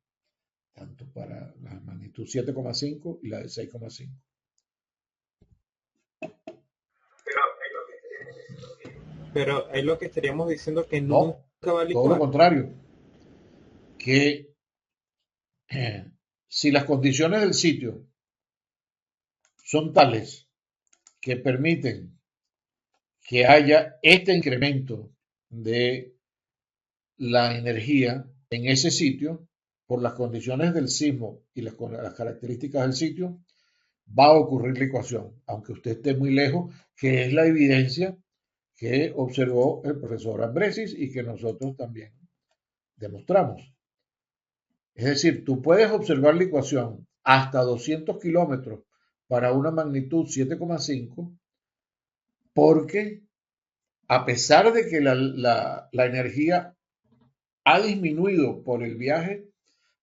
tanto para la magnitud 7,5 y la de 6,5. Pero ahí lo que estaríamos diciendo que nunca No, va a todo lo licuar. contrario, que si las condiciones del sitio son tales que permiten que haya este incremento de la energía en ese sitio, por las condiciones del sismo y las características del sitio, va a ocurrir licuación, aunque usted esté muy lejos, que es la evidencia que observó el profesor Ambresis y que nosotros también demostramos. Es decir, tú puedes observar licuación hasta 200 kilómetros para una magnitud 7,5 porque a pesar de que la energía ha disminuido por el viaje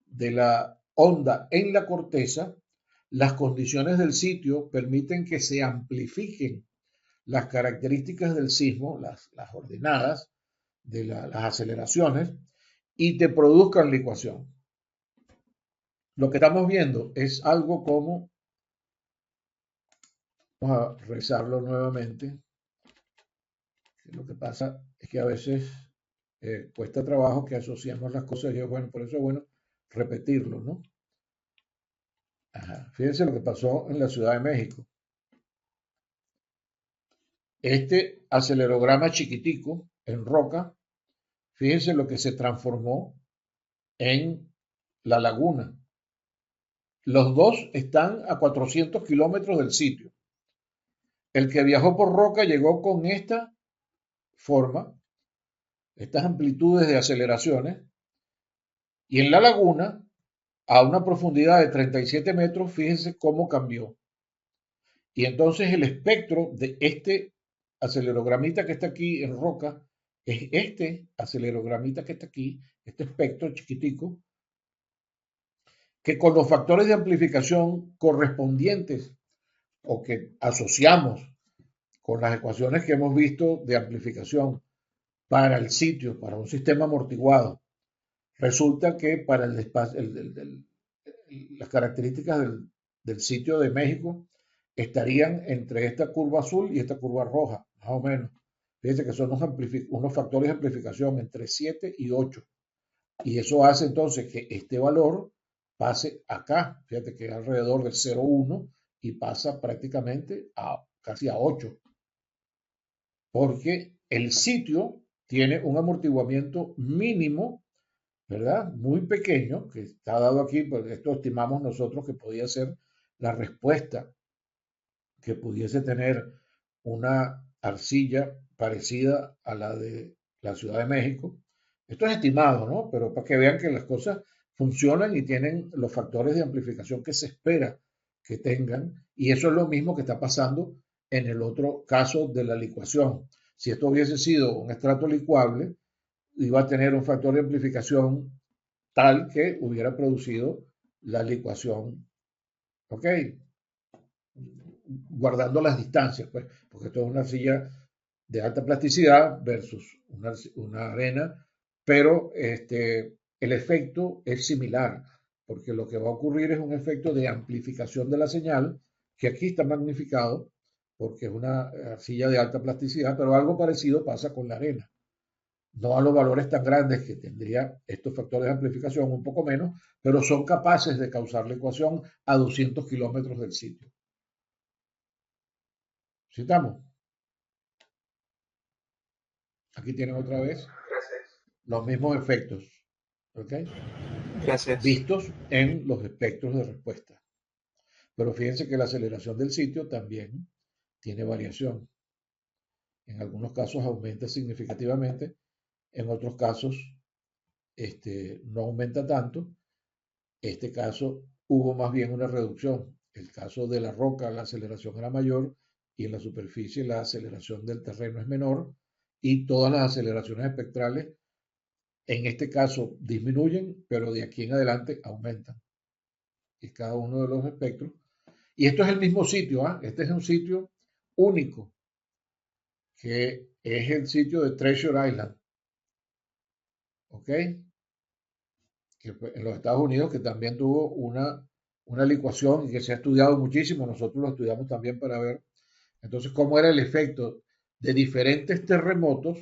de la onda en la corteza, las condiciones del sitio permiten que se amplifiquen las características del sismo, las ordenadas de las aceleraciones, y te produzcan licuación. Lo que estamos viendo es algo como, vamos a revisarlo nuevamente, lo que pasa es que a veces cuesta trabajo que asociemos las cosas y bueno, por eso es bueno repetirlo, ¿no? Ajá. Fíjense lo que pasó en la Ciudad de México. Este acelerograma chiquitico en roca, fíjense lo que se transformó en la laguna. Los dos están a 400 kilómetros del sitio. El que viajó por roca llegó con esta forma, estas amplitudes de aceleraciones, y en la laguna, a una profundidad de 37 metros, fíjense cómo cambió. Y entonces el espectro de este acelerogramita que está aquí en roca es este acelerogramita que está aquí, este espectro chiquitico, que con los factores de amplificación correspondientes o que asociamos con las ecuaciones que hemos visto de amplificación para el sitio, para un sistema amortiguado, resulta que para el espacio, las características del sitio de México estarían entre esta curva azul y esta curva roja, más o menos. Fíjense que son unos factores de amplificación entre 7 y 8. Y eso hace entonces que este valor pase acá. Fíjate que es alrededor del 0,1 y pasa prácticamente a casi a 8. Porque el sitio tiene un amortiguamiento mínimo, ¿verdad? Muy pequeño, que está dado aquí, pues esto estimamos nosotros que podía ser la respuesta que pudiese tener una arcilla parecida a la de la Ciudad de México. Esto es estimado, ¿no? Pero para que vean que las cosas funcionan y tienen los factores de amplificación que se espera que tengan. Y eso es lo mismo que está pasando en el otro caso de la licuación. Si esto hubiese sido un estrato licuable, iba a tener un factor de amplificación tal que hubiera producido la licuación. ¿Ok? Guardando las distancias, pues, porque esto es una arcilla de alta plasticidad versus una arena, pero el efecto es similar, porque lo que va a ocurrir es un efecto de amplificación de la señal, que aquí está magnificado, porque es una arcilla de alta plasticidad, pero algo parecido pasa con la arena. No a los valores tan grandes que tendría estos factores de amplificación, un poco menos, pero son capaces de causar la ecuación a 200 kilómetros del sitio. ¿Citamos? Aquí tienen otra vez los mismos efectos, ¿ok? Gracias. Vistos en los espectros de respuesta. Pero fíjense que la aceleración del sitio también tiene variación. En algunos casos aumenta significativamente, en otros casos no aumenta tanto. Este caso hubo más bien una reducción. El caso de la roca, la aceleración era mayor y en la superficie la aceleración del terreno es menor y todas las aceleraciones espectrales en este caso disminuyen, pero de aquí en adelante aumentan. Y cada uno de los espectros. Y esto es el mismo sitio, ¿ah? Este es un sitio único, que es el sitio de Treasure Island, ¿ok? Que en los Estados Unidos, que también tuvo una licuación y que se ha estudiado muchísimo, nosotros lo estudiamos también para ver, entonces, cómo era el efecto de diferentes terremotos,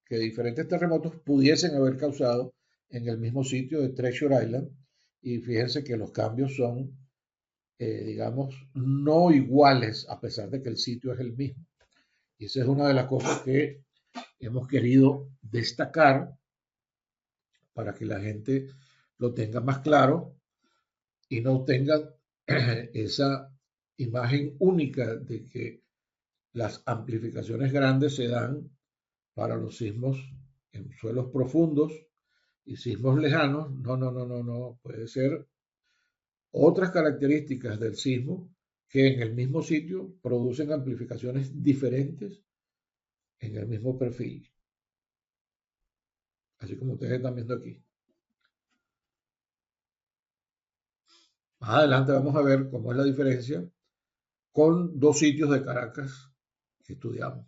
que diferentes terremotos pudiesen haber causado en el mismo sitio de Treasure Island. Y fíjense que los cambios son, digamos, no iguales, a pesar de que el sitio es el mismo. Y esa es una de las cosas que hemos querido destacar para que la gente lo tenga más claro y no tenga esa imagen única de que las amplificaciones grandes se dan para los sismos en suelos profundos y sismos lejanos. No, no, no, no, no. Puede ser otras características del sismo que en el mismo sitio producen amplificaciones diferentes en el mismo perfil, así como ustedes están viendo aquí. Más adelante vamos a ver cómo es la diferencia con dos sitios de Caracas que estudiamos.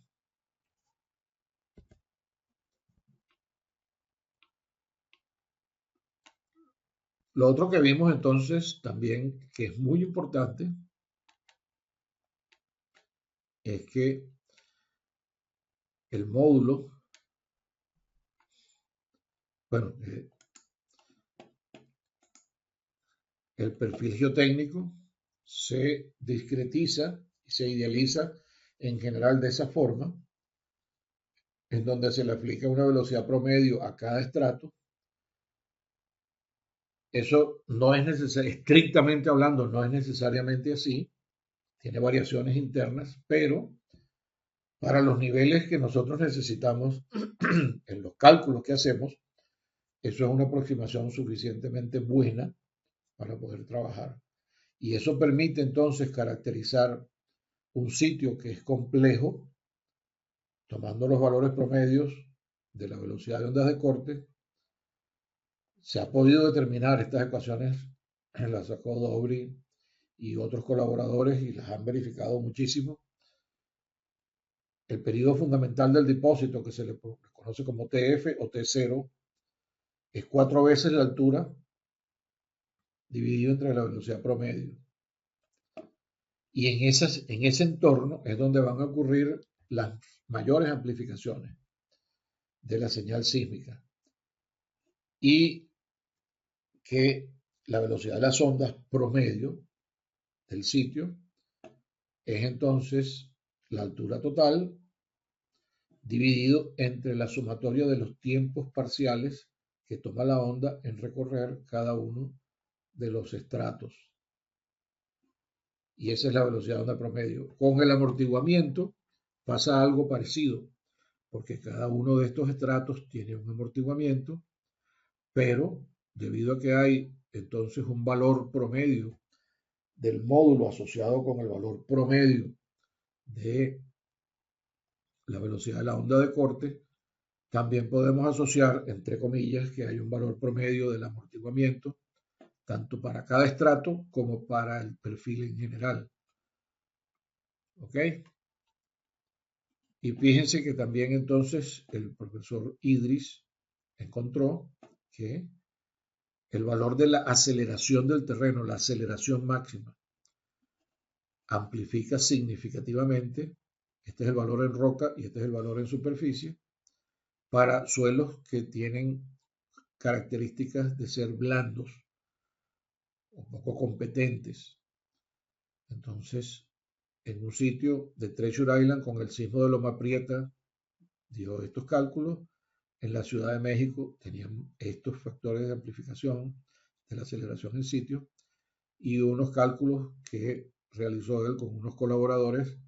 Lo otro que vimos entonces también, que es muy importante, es que el módulo, bueno, el perfil geotécnico se discretiza y se idealiza en general de esa forma, en donde se le aplica una velocidad promedio a cada estrato. Eso no es necesario, estrictamente hablando, no es necesariamente así, tiene variaciones internas, pero para los niveles que nosotros necesitamos en los cálculos que hacemos, eso es una aproximación suficientemente buena para poder trabajar. Y eso permite entonces caracterizar un sitio que es complejo, tomando los valores promedios de la velocidad de ondas de corte. Se ha podido determinar estas ecuaciones, las sacó Dobry y otros colaboradores, y las han verificado muchísimo, el periodo fundamental del depósito, que se le conoce como TF o T0, es 4 veces la altura dividido entre la velocidad promedio. Y en ese entorno es donde van a ocurrir las mayores amplificaciones de la señal sísmica. Y que la velocidad de las ondas promedio del sitio es entonces la altura total dividido entre la sumatoria de los tiempos parciales que toma la onda en recorrer cada uno de los estratos. Y esa es la velocidad de onda promedio. Con el amortiguamiento pasa algo parecido, porque cada uno de estos estratos tiene un amortiguamiento, pero debido a que hay entonces un valor promedio del módulo asociado con el valor promedio de la velocidad de la onda de corte, también podemos asociar, entre comillas, que hay un valor promedio del amortiguamiento, tanto para cada estrato como para el perfil en general. ¿Ok? Y fíjense que también entonces el profesor Idris encontró que el valor de la aceleración del terreno, la aceleración máxima, amplifica significativamente. Este es el valor en roca y este es el valor en superficie para suelos que tienen características de ser blandos o poco competentes. Entonces, en un sitio de Treasure Island con el sismo de Loma Prieta dio estos cálculos. En la Ciudad de México tenían estos factores de amplificación de la aceleración en sitio y unos cálculos que realizó él con unos colaboradores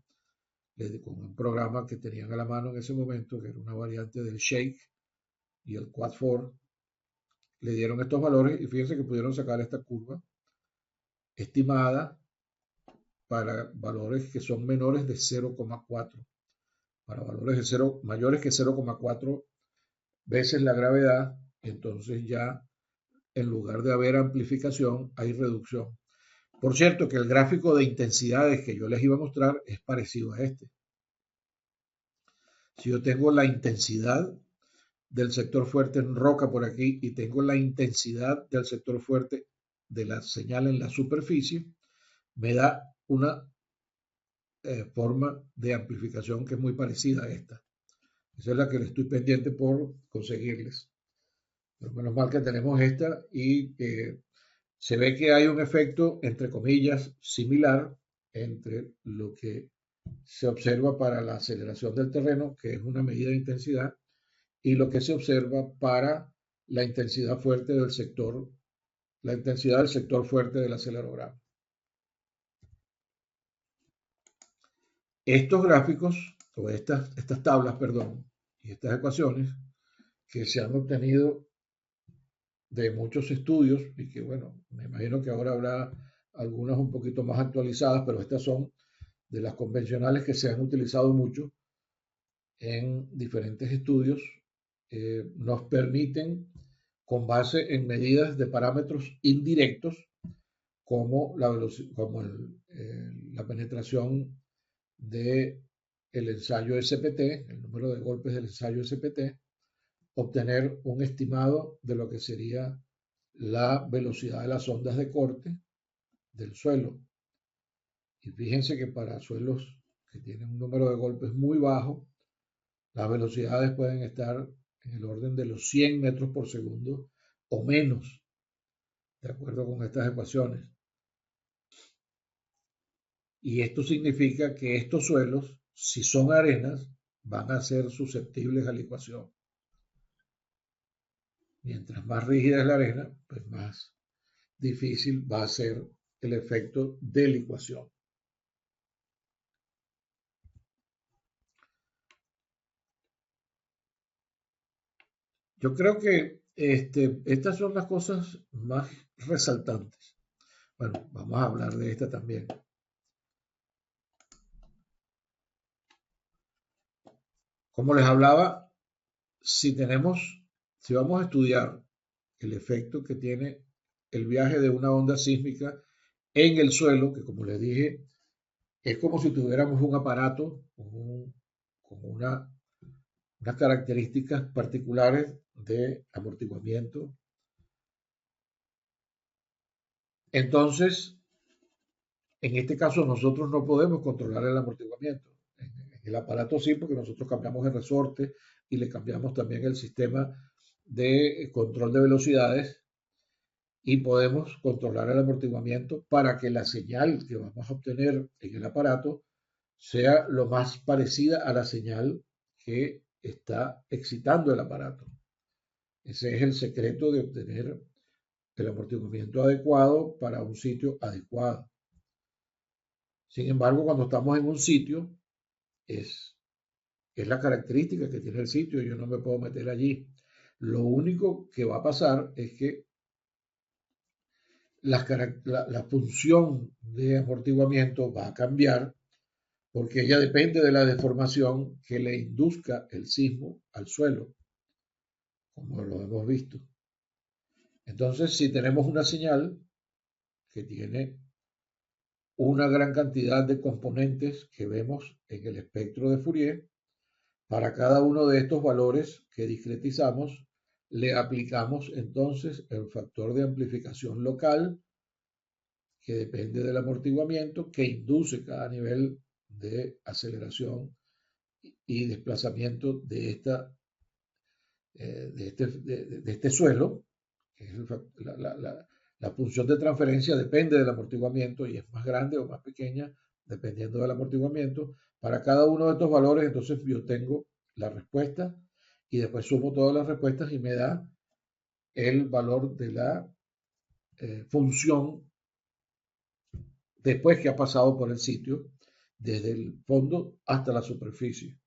con un programa que tenían a la mano en ese momento, que era una variante del Shake y el Quad4, le dieron estos valores y fíjense que pudieron sacar esta curva estimada para valores que son menores de 0,4, para valores de 0 mayores que 0,4 veces la gravedad, entonces ya en lugar de haber amplificación hay reducción. Por cierto que el gráfico de intensidades que yo les iba a mostrar es parecido a este. Si yo tengo la intensidad del sector fuerte en roca por aquí y tengo la intensidad del sector fuerte de la señal en la superficie, me da una forma de amplificación que es muy parecida a esta. Esa es la que le estoy pendiente por conseguirles. Pero menos mal que tenemos esta y se ve que hay un efecto, entre comillas, similar entre lo que se observa para la aceleración del terreno, que es una medida de intensidad, y lo que se observa para la intensidad fuerte del sector, la intensidad del sector fuerte del acelerogramo. Estos gráficos, o estas tablas, perdón, y estas ecuaciones que se han obtenido de muchos estudios y que, bueno, me imagino que ahora habrá algunas un poquito más actualizadas, pero estas son de las convencionales que se han utilizado mucho en diferentes estudios, nos permiten, con base en medidas de parámetros indirectos, como la penetración de el ensayo SPT, el número de golpes del ensayo SPT, obtener un estimado de lo que sería la velocidad de las ondas de corte del suelo. Y fíjense que para suelos que tienen un número de golpes muy bajo, las velocidades pueden estar en el orden de los 100 metros por segundo o menos, de acuerdo con estas ecuaciones. Y esto significa que estos suelos, si son arenas, van a ser susceptibles a licuación. Mientras más rígida es la arena, pues más difícil va a ser el efecto de licuación. Yo creo que estas son las cosas más resaltantes. Bueno, vamos a hablar de esta también. Como les hablaba, si vamos a estudiar el efecto que tiene el viaje de una onda sísmica en el suelo, que como les dije, es como si tuviéramos un aparato con unas características particulares de amortiguamiento. Entonces, en este caso nosotros no podemos controlar el amortiguamiento. En el aparato sí, porque nosotros cambiamos el resorte y le cambiamos también el sistema de control de velocidades y podemos controlar el amortiguamiento para que la señal que vamos a obtener en el aparato sea lo más parecida a la señal que está excitando el aparato. Ese es el secreto de obtener el amortiguamiento adecuado para un sitio adecuado. Sin embargo, cuando estamos en un sitio, es, es la característica que tiene el sitio, yo no me puedo meter allí. Lo único que va a pasar es que la función de amortiguamiento va a cambiar porque ella depende de la deformación que le induzca el sismo al suelo, como lo hemos visto. Entonces, si tenemos una señal que tiene una gran cantidad de componentes que vemos en el espectro de Fourier, para cada uno de estos valores que discretizamos, le aplicamos entonces el factor de amplificación local, que depende del amortiguamiento, que induce cada nivel de aceleración y desplazamiento de este suelo, que es la función de transferencia depende del amortiguamiento y es más grande o más pequeña dependiendo del amortiguamiento. Para cada uno de estos valores, entonces yo tengo la respuesta y después sumo todas las respuestas y me da el valor de la función después que ha pasado por el sitio, desde el fondo hasta la superficie.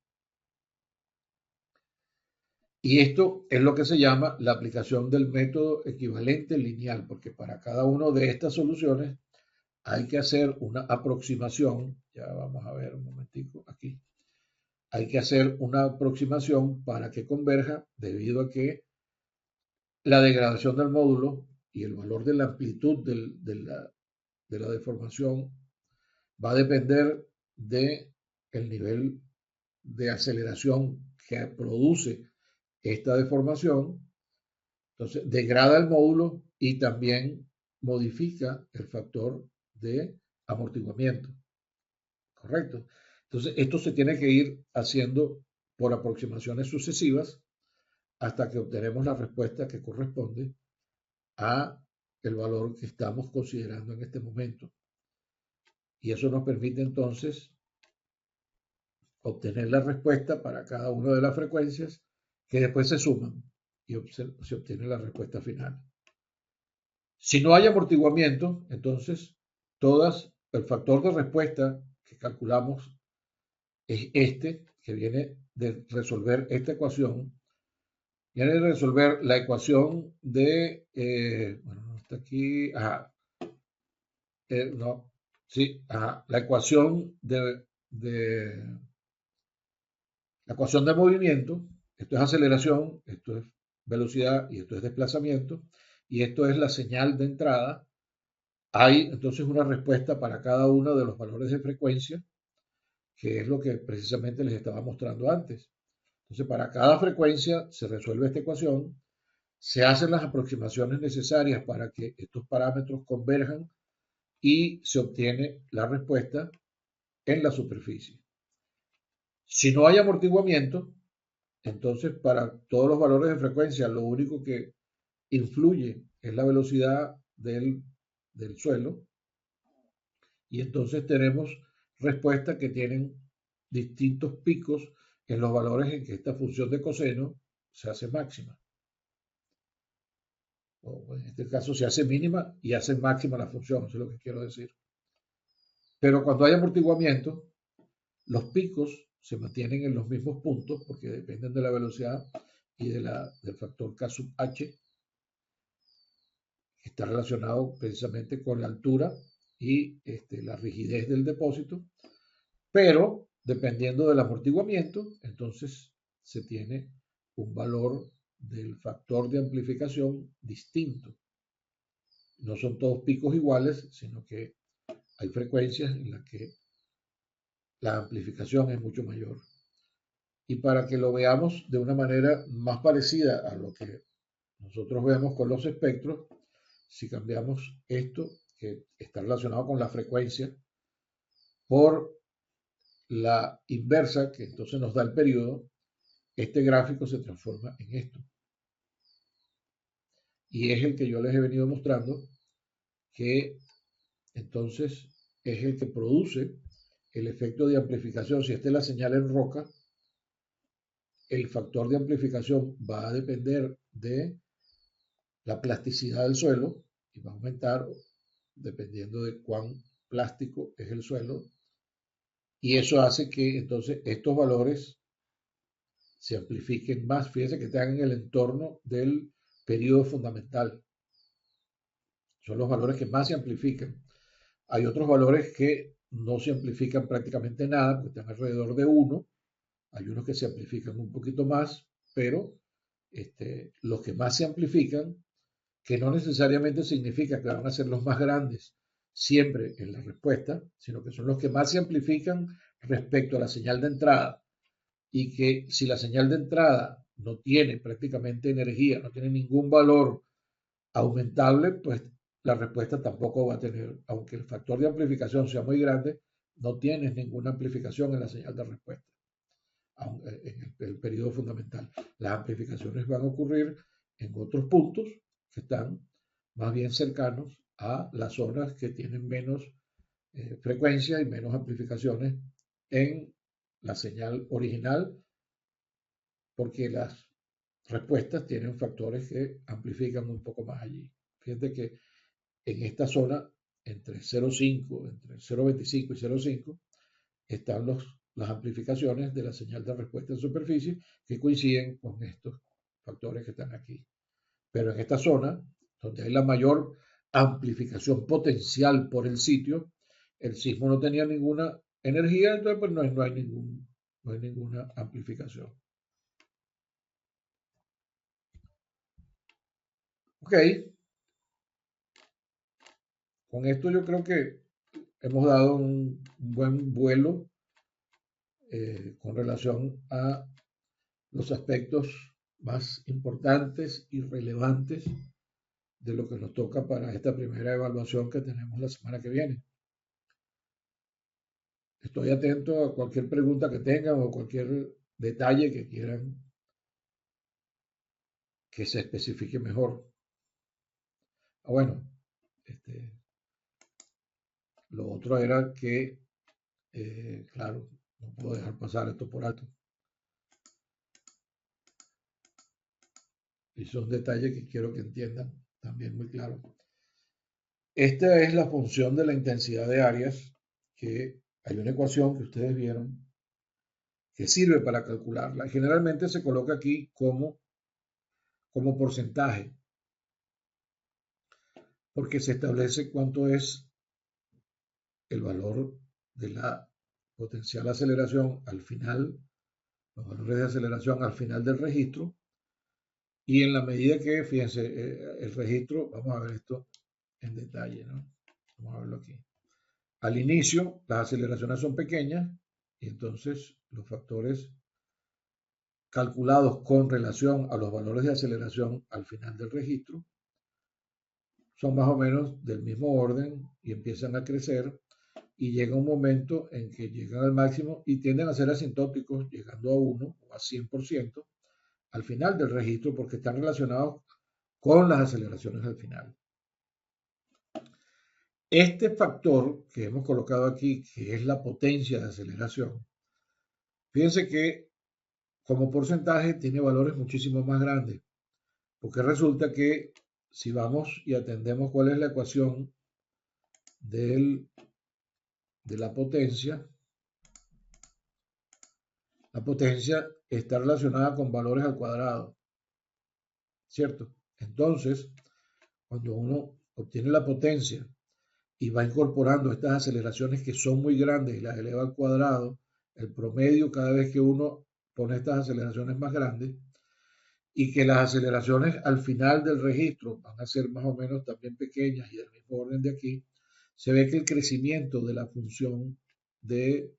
Y esto es lo que se llama la aplicación del método equivalente lineal, porque para cada una de estas soluciones hay que hacer una aproximación. Ya vamos a ver un momentico aquí. Hay que hacer una aproximación para que converja, debido a que la degradación del módulo y el valor de la amplitud de la deformación va a depender de el nivel de aceleración que produce esta deformación. Entonces, degrada el módulo y también modifica el factor de amortiguamiento. ¿Correcto? Entonces, esto se tiene que ir haciendo por aproximaciones sucesivas hasta que obtenemos la respuesta que corresponde a el valor que estamos considerando en este momento. Y eso nos permite entonces obtener la respuesta para cada una de las frecuencias que después se suman y se obtiene la respuesta final. Si no hay amortiguamiento, entonces el factor de respuesta que calculamos es este, que viene de resolver esta ecuación. Viene de resolver la ecuación bueno, no está aquí, no, sí, la ecuación la ecuación de movimiento. Esto es aceleración, esto es velocidad y esto es desplazamiento. Y esto es la señal de entrada. Hay entonces una respuesta para cada uno de los valores de frecuencia, que es lo que precisamente les estaba mostrando antes. Entonces, para cada frecuencia se resuelve esta ecuación, se hacen las aproximaciones necesarias para que estos parámetros converjan y se obtiene la respuesta en la superficie. Si no hay amortiguamiento, entonces para todos los valores de frecuencia lo único que influye es la velocidad del suelo, y entonces tenemos respuestas que tienen distintos picos en los valores en que esta función de coseno se hace máxima. O en este caso se hace mínima y hace máxima la función, eso es lo que quiero decir. Pero cuando hay amortiguamiento, los picos se mantienen en los mismos puntos porque dependen de la velocidad y del factor K sub H, que está relacionado precisamente con la altura y la rigidez del depósito. Pero dependiendo del amortiguamiento, entonces se tiene un valor del factor de amplificación distinto. no son todos picos iguales, sino que hay frecuencias en las que la amplificación es mucho mayor. Y para que lo veamos de una manera más parecida a lo que nosotros vemos con los espectros, si cambiamos esto, que está relacionado con la frecuencia, por la inversa, que entonces nos da el periodo, este gráfico se transforma en esto. Y es el que yo les he venido mostrando, que entonces es el que produce el efecto de amplificación. Si esta es la señal en roca, el factor de amplificación va a depender de la plasticidad del suelo y va a aumentar dependiendo de cuán plástico es el suelo. Y eso hace que entonces estos valores se amplifiquen más. Fíjense que están en el entorno del periodo fundamental. Son los valores que más se amplifican. Hay otros valores que no se amplifican prácticamente nada, porque están alrededor de 1. Hay unos que se amplifican un poquito más, pero los que más se amplifican, que no necesariamente significa que van a ser los más grandes siempre en la respuesta, sino que son los que más se amplifican respecto a la señal de entrada. Y que si la señal de entrada no tiene prácticamente energía, no tiene ningún valor aumentable, pues la respuesta tampoco va a tener, aunque el factor de amplificación sea muy grande, no tienes ninguna amplificación en la señal de respuesta, en el periodo fundamental. Las amplificaciones van a ocurrir en otros puntos que están más bien cercanos a las zonas que tienen menos frecuencia y menos amplificaciones en la señal original, porque las respuestas tienen factores que amplifican un poco más allí. Fíjate que en esta zona, entre 0,5, entre 0,25 y 0,5, están las amplificaciones de la señal de respuesta en superficie que coinciden con estos factores que están aquí. Pero en esta zona, donde hay la mayor amplificación potencial por el sitio, el sismo no tenía ninguna energía, entonces pues no hay ninguna amplificación. Ok, con esto yo creo que hemos dado un buen vuelo con relación a los aspectos más importantes y relevantes de lo que nos toca para esta primera evaluación que tenemos la semana que viene. Estoy atento a cualquier pregunta que tengan o cualquier detalle que quieran que se especifique mejor. Bueno, lo otro era que, claro, no puedo dejar pasar esto por alto. Y son detalles que quiero que entiendan también muy claro. Esta es la función de la intensidad de áreas, que hay una ecuación que ustedes vieron que sirve para calcularla. Generalmente se coloca aquí como porcentaje, porque se establece cuánto es el valor de la potencial aceleración al final, los valores de aceleración al final del registro, y en la medida que, fíjense, el registro, vamos a ver esto en detalle, ¿no? Vamos a verlo aquí. Al inicio, las aceleraciones son pequeñas y entonces los factores calculados con relación a los valores de aceleración al final del registro son más o menos del mismo orden y empiezan a crecer y llega un momento en que llegan al máximo y tienden a ser asintóticos, llegando a 1 o a 100% al final del registro porque están relacionados con las aceleraciones al final. Este factor que hemos colocado aquí, que es la potencia de aceleración, fíjense que como porcentaje tiene valores muchísimo más grandes, porque resulta que si vamos y atendemos cuál es la ecuación de la potencia está relacionada con valores al cuadrado, ¿cierto? Entonces, cuando uno obtiene la potencia y va incorporando estas aceleraciones que son muy grandes y las eleva al cuadrado, el promedio cada vez que uno pone estas aceleraciones más grandes, y que las aceleraciones al final del registro van a ser más o menos también pequeñas y del mismo orden de aquí, se ve que el crecimiento de la función de,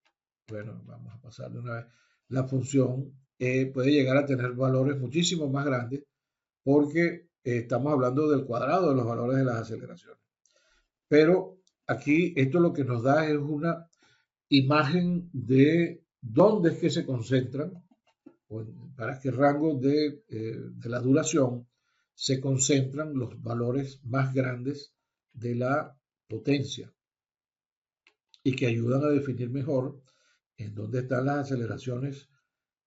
bueno, vamos a pasar de una vez, la función puede llegar a tener valores muchísimo más grandes porque estamos hablando del cuadrado de los valores de las aceleraciones. Pero aquí esto lo que nos da es una imagen de dónde es que se concentran, o para qué rango de la duración se concentran los valores más grandes de la potencia y que ayudan a definir mejor en dónde están las aceleraciones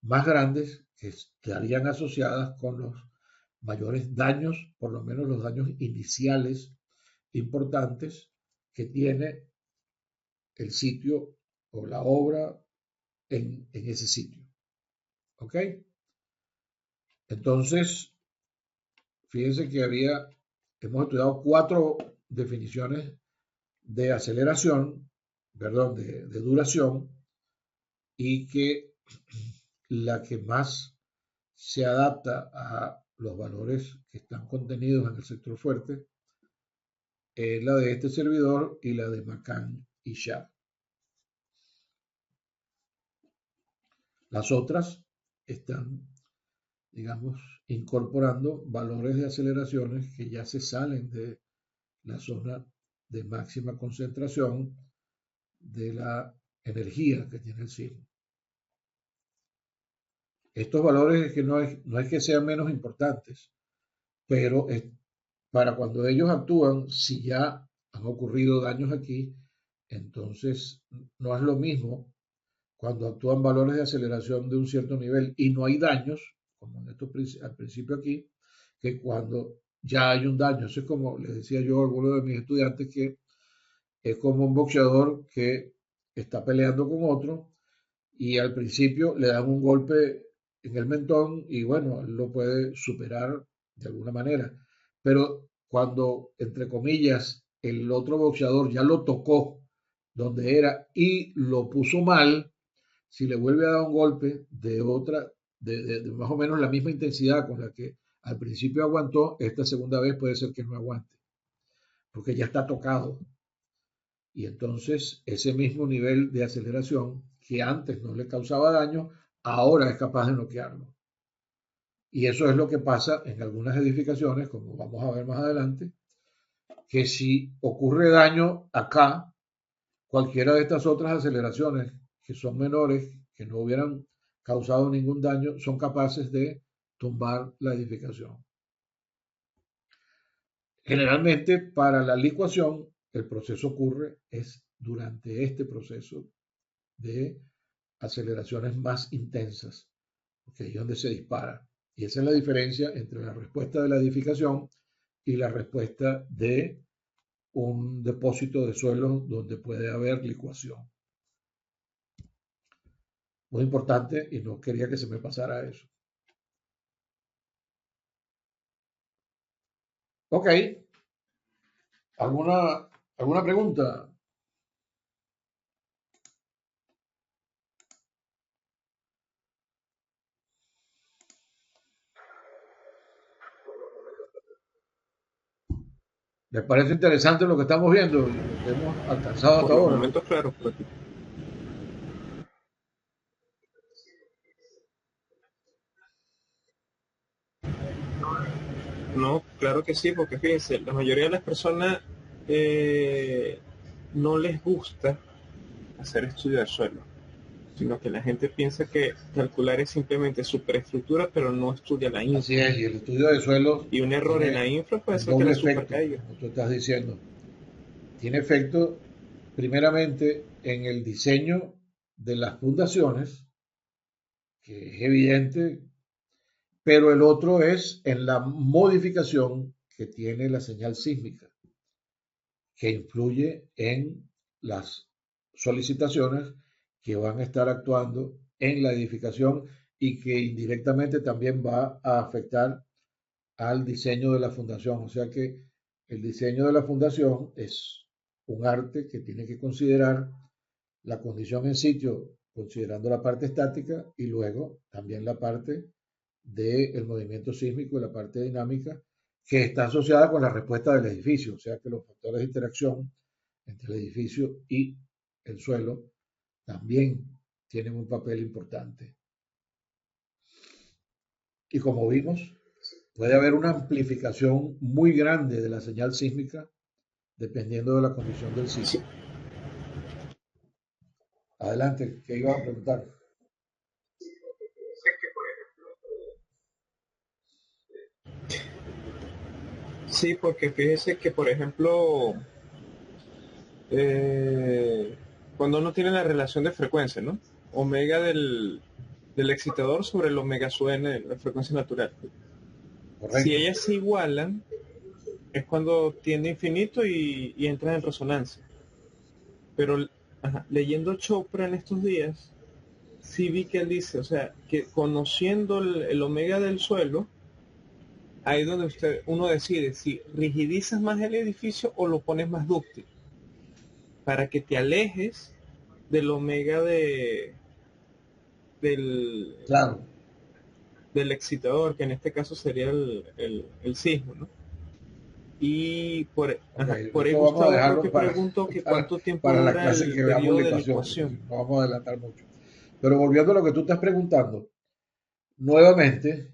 más grandes que estarían asociadas con los mayores daños, por lo menos los daños iniciales importantes que tiene el sitio o la obra en ese sitio. ¿Ok? Entonces, fíjense que hemos estudiado 4 definiciones de aceleración, perdón, de duración, y que la que más se adapta a los valores que están contenidos en el sector fuerte es la de este servidor y la de Macan y Sharp. Las otras están, digamos, incorporando valores de aceleraciones que ya se salen de la zona de máxima concentración de la energía que tiene el sismo. Estos valores es que no es que sean menos importantes, pero para cuando ellos actúan, si ya han ocurrido daños aquí, entonces no es lo mismo cuando actúan valores de aceleración de un cierto nivel y no hay daños, como en esto al principio aquí, que cuando ya hay un daño. Eso es como les decía yo a algunos de mis estudiantes, que es como un boxeador que está peleando con otro y al principio le dan un golpe en el mentón y bueno, él lo puede superar de alguna manera. Pero cuando, entre comillas, el otro boxeador ya lo tocó donde era y lo puso mal, si le vuelve a dar un golpe de otra, de más o menos la misma intensidad con la que al principio aguantó, esta segunda vez puede ser que no aguante, porque ya está tocado. Y entonces ese mismo nivel de aceleración que antes no le causaba daño, ahora es capaz de noquearlo. Y eso es lo que pasa en algunas edificaciones, como vamos a ver más adelante, que si ocurre daño acá, cualquiera de estas otras aceleraciones que son menores, que no hubieran causado ningún daño, son capaces de tumbar la edificación. Generalmente para la licuación el proceso ocurre es durante este proceso de aceleraciones más intensas, que es donde se dispara. Y esa es la diferencia entre la respuesta de la edificación y la respuesta de un depósito de suelo donde puede haber licuación. Muy importante y no quería que se me pasara eso. Ok, ¿alguna pregunta? ¿Les parece interesante lo que estamos viendo y lo que hemos alcanzado hasta Por los ahora? momentos, claro, pues. No, claro que sí, porque fíjense, la mayoría de las personas eh, no les gusta hacer estudio de suelo, sino que la gente piensa que calcular es simplemente superestructura, pero no estudia la Así infra. es, y el estudio de suelos Y un error en la tiene infra puede un ser que la doble super efecto, caiga. como tú estás diciendo. Tiene efecto primeramente en el diseño de las fundaciones, que es evidente, pero el otro es en la modificación que tiene la señal sísmica, que influye en las solicitaciones que van a estar actuando en la edificación y que indirectamente también va a afectar al diseño de la fundación. O sea que el diseño de la fundación es un arte que tiene que considerar la condición en sitio, considerando la parte estática y luego también la parte del movimiento sísmico y la parte dinámica, que está asociada con la respuesta del edificio, o sea que los factores de interacción entre el edificio y el suelo también tienen un papel importante. Y como vimos, puede haber una amplificación muy grande de la señal sísmica dependiendo de la condición del Sí, sitio. Adelante, ¿qué ibas a preguntar? sí, porque fíjese que, por ejemplo, eh, cuando uno tiene la relación de frecuencia, ¿no? Omega del excitador sobre el omega su n, la frecuencia natural. Si Correcto. ellas se igualan, es cuando tiende a infinito y entra en resonancia. Pero ajá, leyendo Chopra en estos días, sí vi que él dice, o sea, que conociendo el omega del suelo, ahí es donde uno decide si rigidizas más el edificio o lo pones más dúctil, para que te alejes del omega del, Claro. del excitador, que en este caso sería el sismo, ¿no? Y Ok, por ahí eso vamos a Gustavo creo que dejarlo para, preguntó que para, cuánto tiempo para la dura clase el que veamos periodo la de la ecuación, porque ecuación. si no vamos a adelantar mucho. Pero volviendo a lo que tú estás preguntando, nuevamente,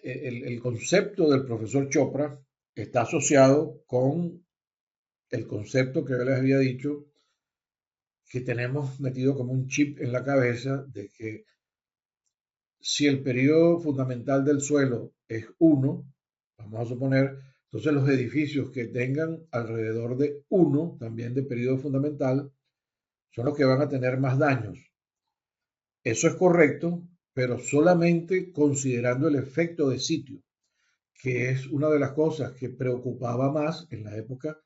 el concepto del profesor Chopra está asociado con el concepto que yo les había dicho, que tenemos metido como un chip en la cabeza de que si el periodo fundamental del suelo es 1, vamos a suponer, entonces los edificios que tengan alrededor de 1, también de periodo fundamental, son los que van a tener más daños. Eso es correcto, pero solamente considerando el efecto de sitio, que es una de las cosas que preocupaba más en la época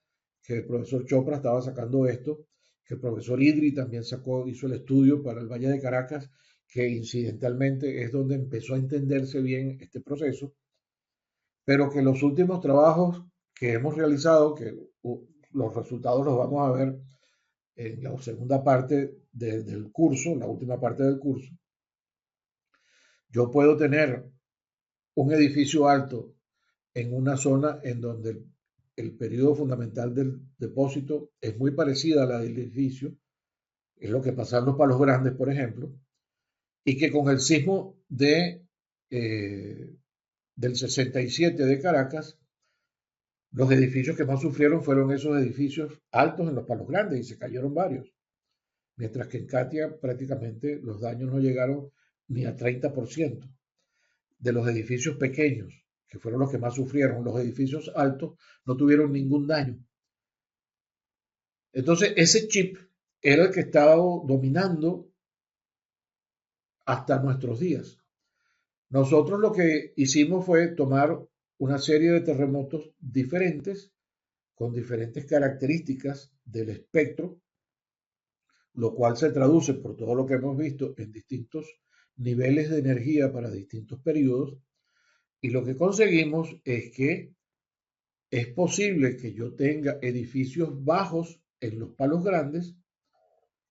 que el profesor Chopra estaba sacando esto, que el profesor Idri también hizo el estudio para el Valle de Caracas, que incidentalmente es donde empezó a entenderse bien este proceso, pero que los últimos trabajos que hemos realizado, que los resultados los vamos a ver en la segunda parte del curso, la última parte del curso, yo puedo tener un edificio alto en una zona en donde el periodo fundamental del depósito es muy parecida a la del edificio, es lo que pasa en los Palos Grandes, por ejemplo, y que con el sismo del 67 de Caracas, los edificios que más sufrieron fueron esos edificios altos en los Palos Grandes y se cayeron varios, mientras que en Katia prácticamente los daños no llegaron ni a 30% de los edificios pequeños, que fueron los que más sufrieron. Los edificios altos no tuvieron ningún daño. Entonces, ese chip era el que estaba dominando hasta nuestros días. Nosotros lo que hicimos fue tomar una serie de terremotos diferentes, con diferentes características del espectro, lo cual se traduce por todo lo que hemos visto en distintos niveles de energía para distintos periodos, y lo que conseguimos es que es posible que yo tenga edificios bajos en los Palos Grandes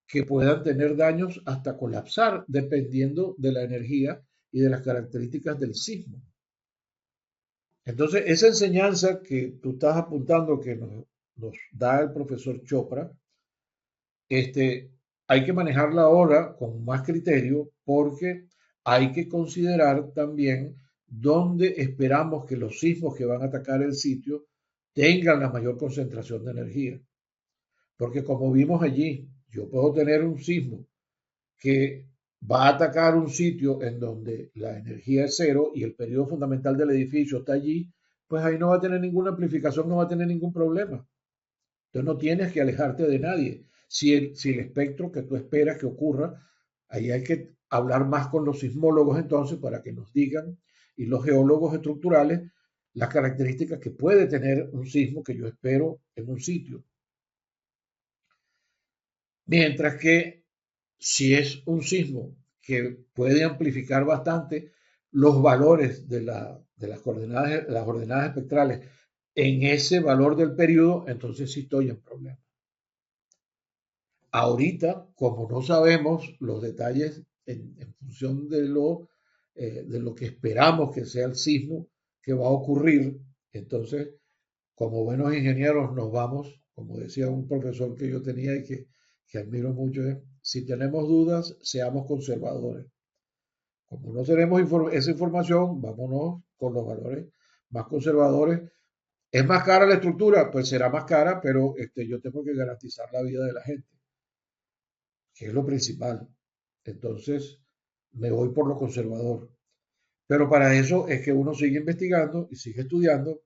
que puedan tener daños hasta colapsar dependiendo de la energía y de las características del sismo. Entonces, esa enseñanza que tú estás apuntando que nos da el profesor Chopra, este, hay que manejarla ahora con más criterio porque hay que considerar también dónde esperamos que los sismos que van a atacar el sitio tengan la mayor concentración de energía. Porque como vimos allí, yo puedo tener un sismo que va a atacar un sitio en donde la energía es cero y el periodo fundamental del edificio está allí, pues ahí no va a tener ninguna amplificación, no va a tener ningún problema. Entonces no tienes que alejarte de nadie. Si el espectro que tú esperas que ocurra, ahí hay que hablar más con los sismólogos entonces para que nos digan y los geólogos estructurales las características que puede tener un sismo que yo espero en un sitio. Mientras que si es un sismo que puede amplificar bastante los valores de las ordenadas espectrales en ese valor del periodo, entonces sí estoy en problema. Ahorita, como no sabemos los detalles en función de lo de lo que esperamos que sea el sismo que va a ocurrir. Entonces, como buenos ingenieros nos vamos, como decía un profesor que yo tenía y que admiro mucho, es, si tenemos dudas, seamos conservadores. Como no tenemos esa información, vámonos con los valores más conservadores. ¿Es más cara la estructura? Pues será más cara, pero yo tengo que garantizar la vida de la gente, que es lo principal. Entonces, me voy por lo conservador. Pero para eso es que uno sigue investigando y sigue estudiando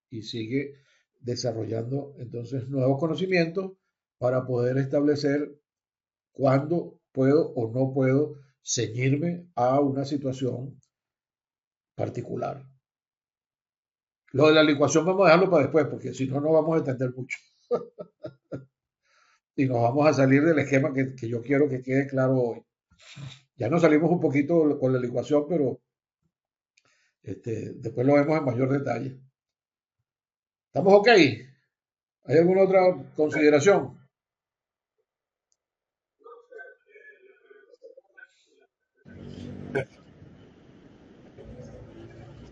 y sigue desarrollando entonces nuevos conocimientos para poder establecer cuándo puedo o no puedo ceñirme a una situación particular. Lo de la licuación vamos a dejarlo para después, porque si no, no vamos a entender mucho. Y nos vamos a salir del esquema que yo quiero que quede claro hoy. Ya nos salimos un poquito con la licuación, pero después lo vemos en mayor detalle. ¿Estamos ok? ¿Hay alguna otra consideración?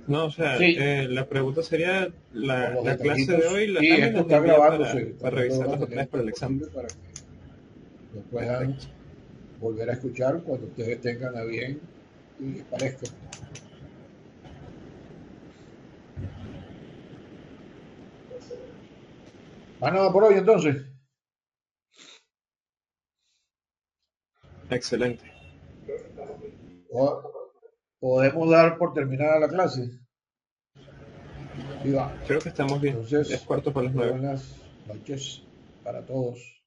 No, o sea, Sí, la pregunta sería, con los la clase de detallitos. hoy, las Y esto láminas está las envía grabándose. para También lo voy a revisarlas otra mantener vez para el examen. disponible para que lo puedan Perfecto. volver a escuchar cuando ustedes tengan a bien y les parezca. Más nada por hoy entonces. Excelente. O- podemos dar por terminada la clase. Viva. Creo que estamos bien. Es Entonces, cuarto para las muy 9. buenas noches para todos.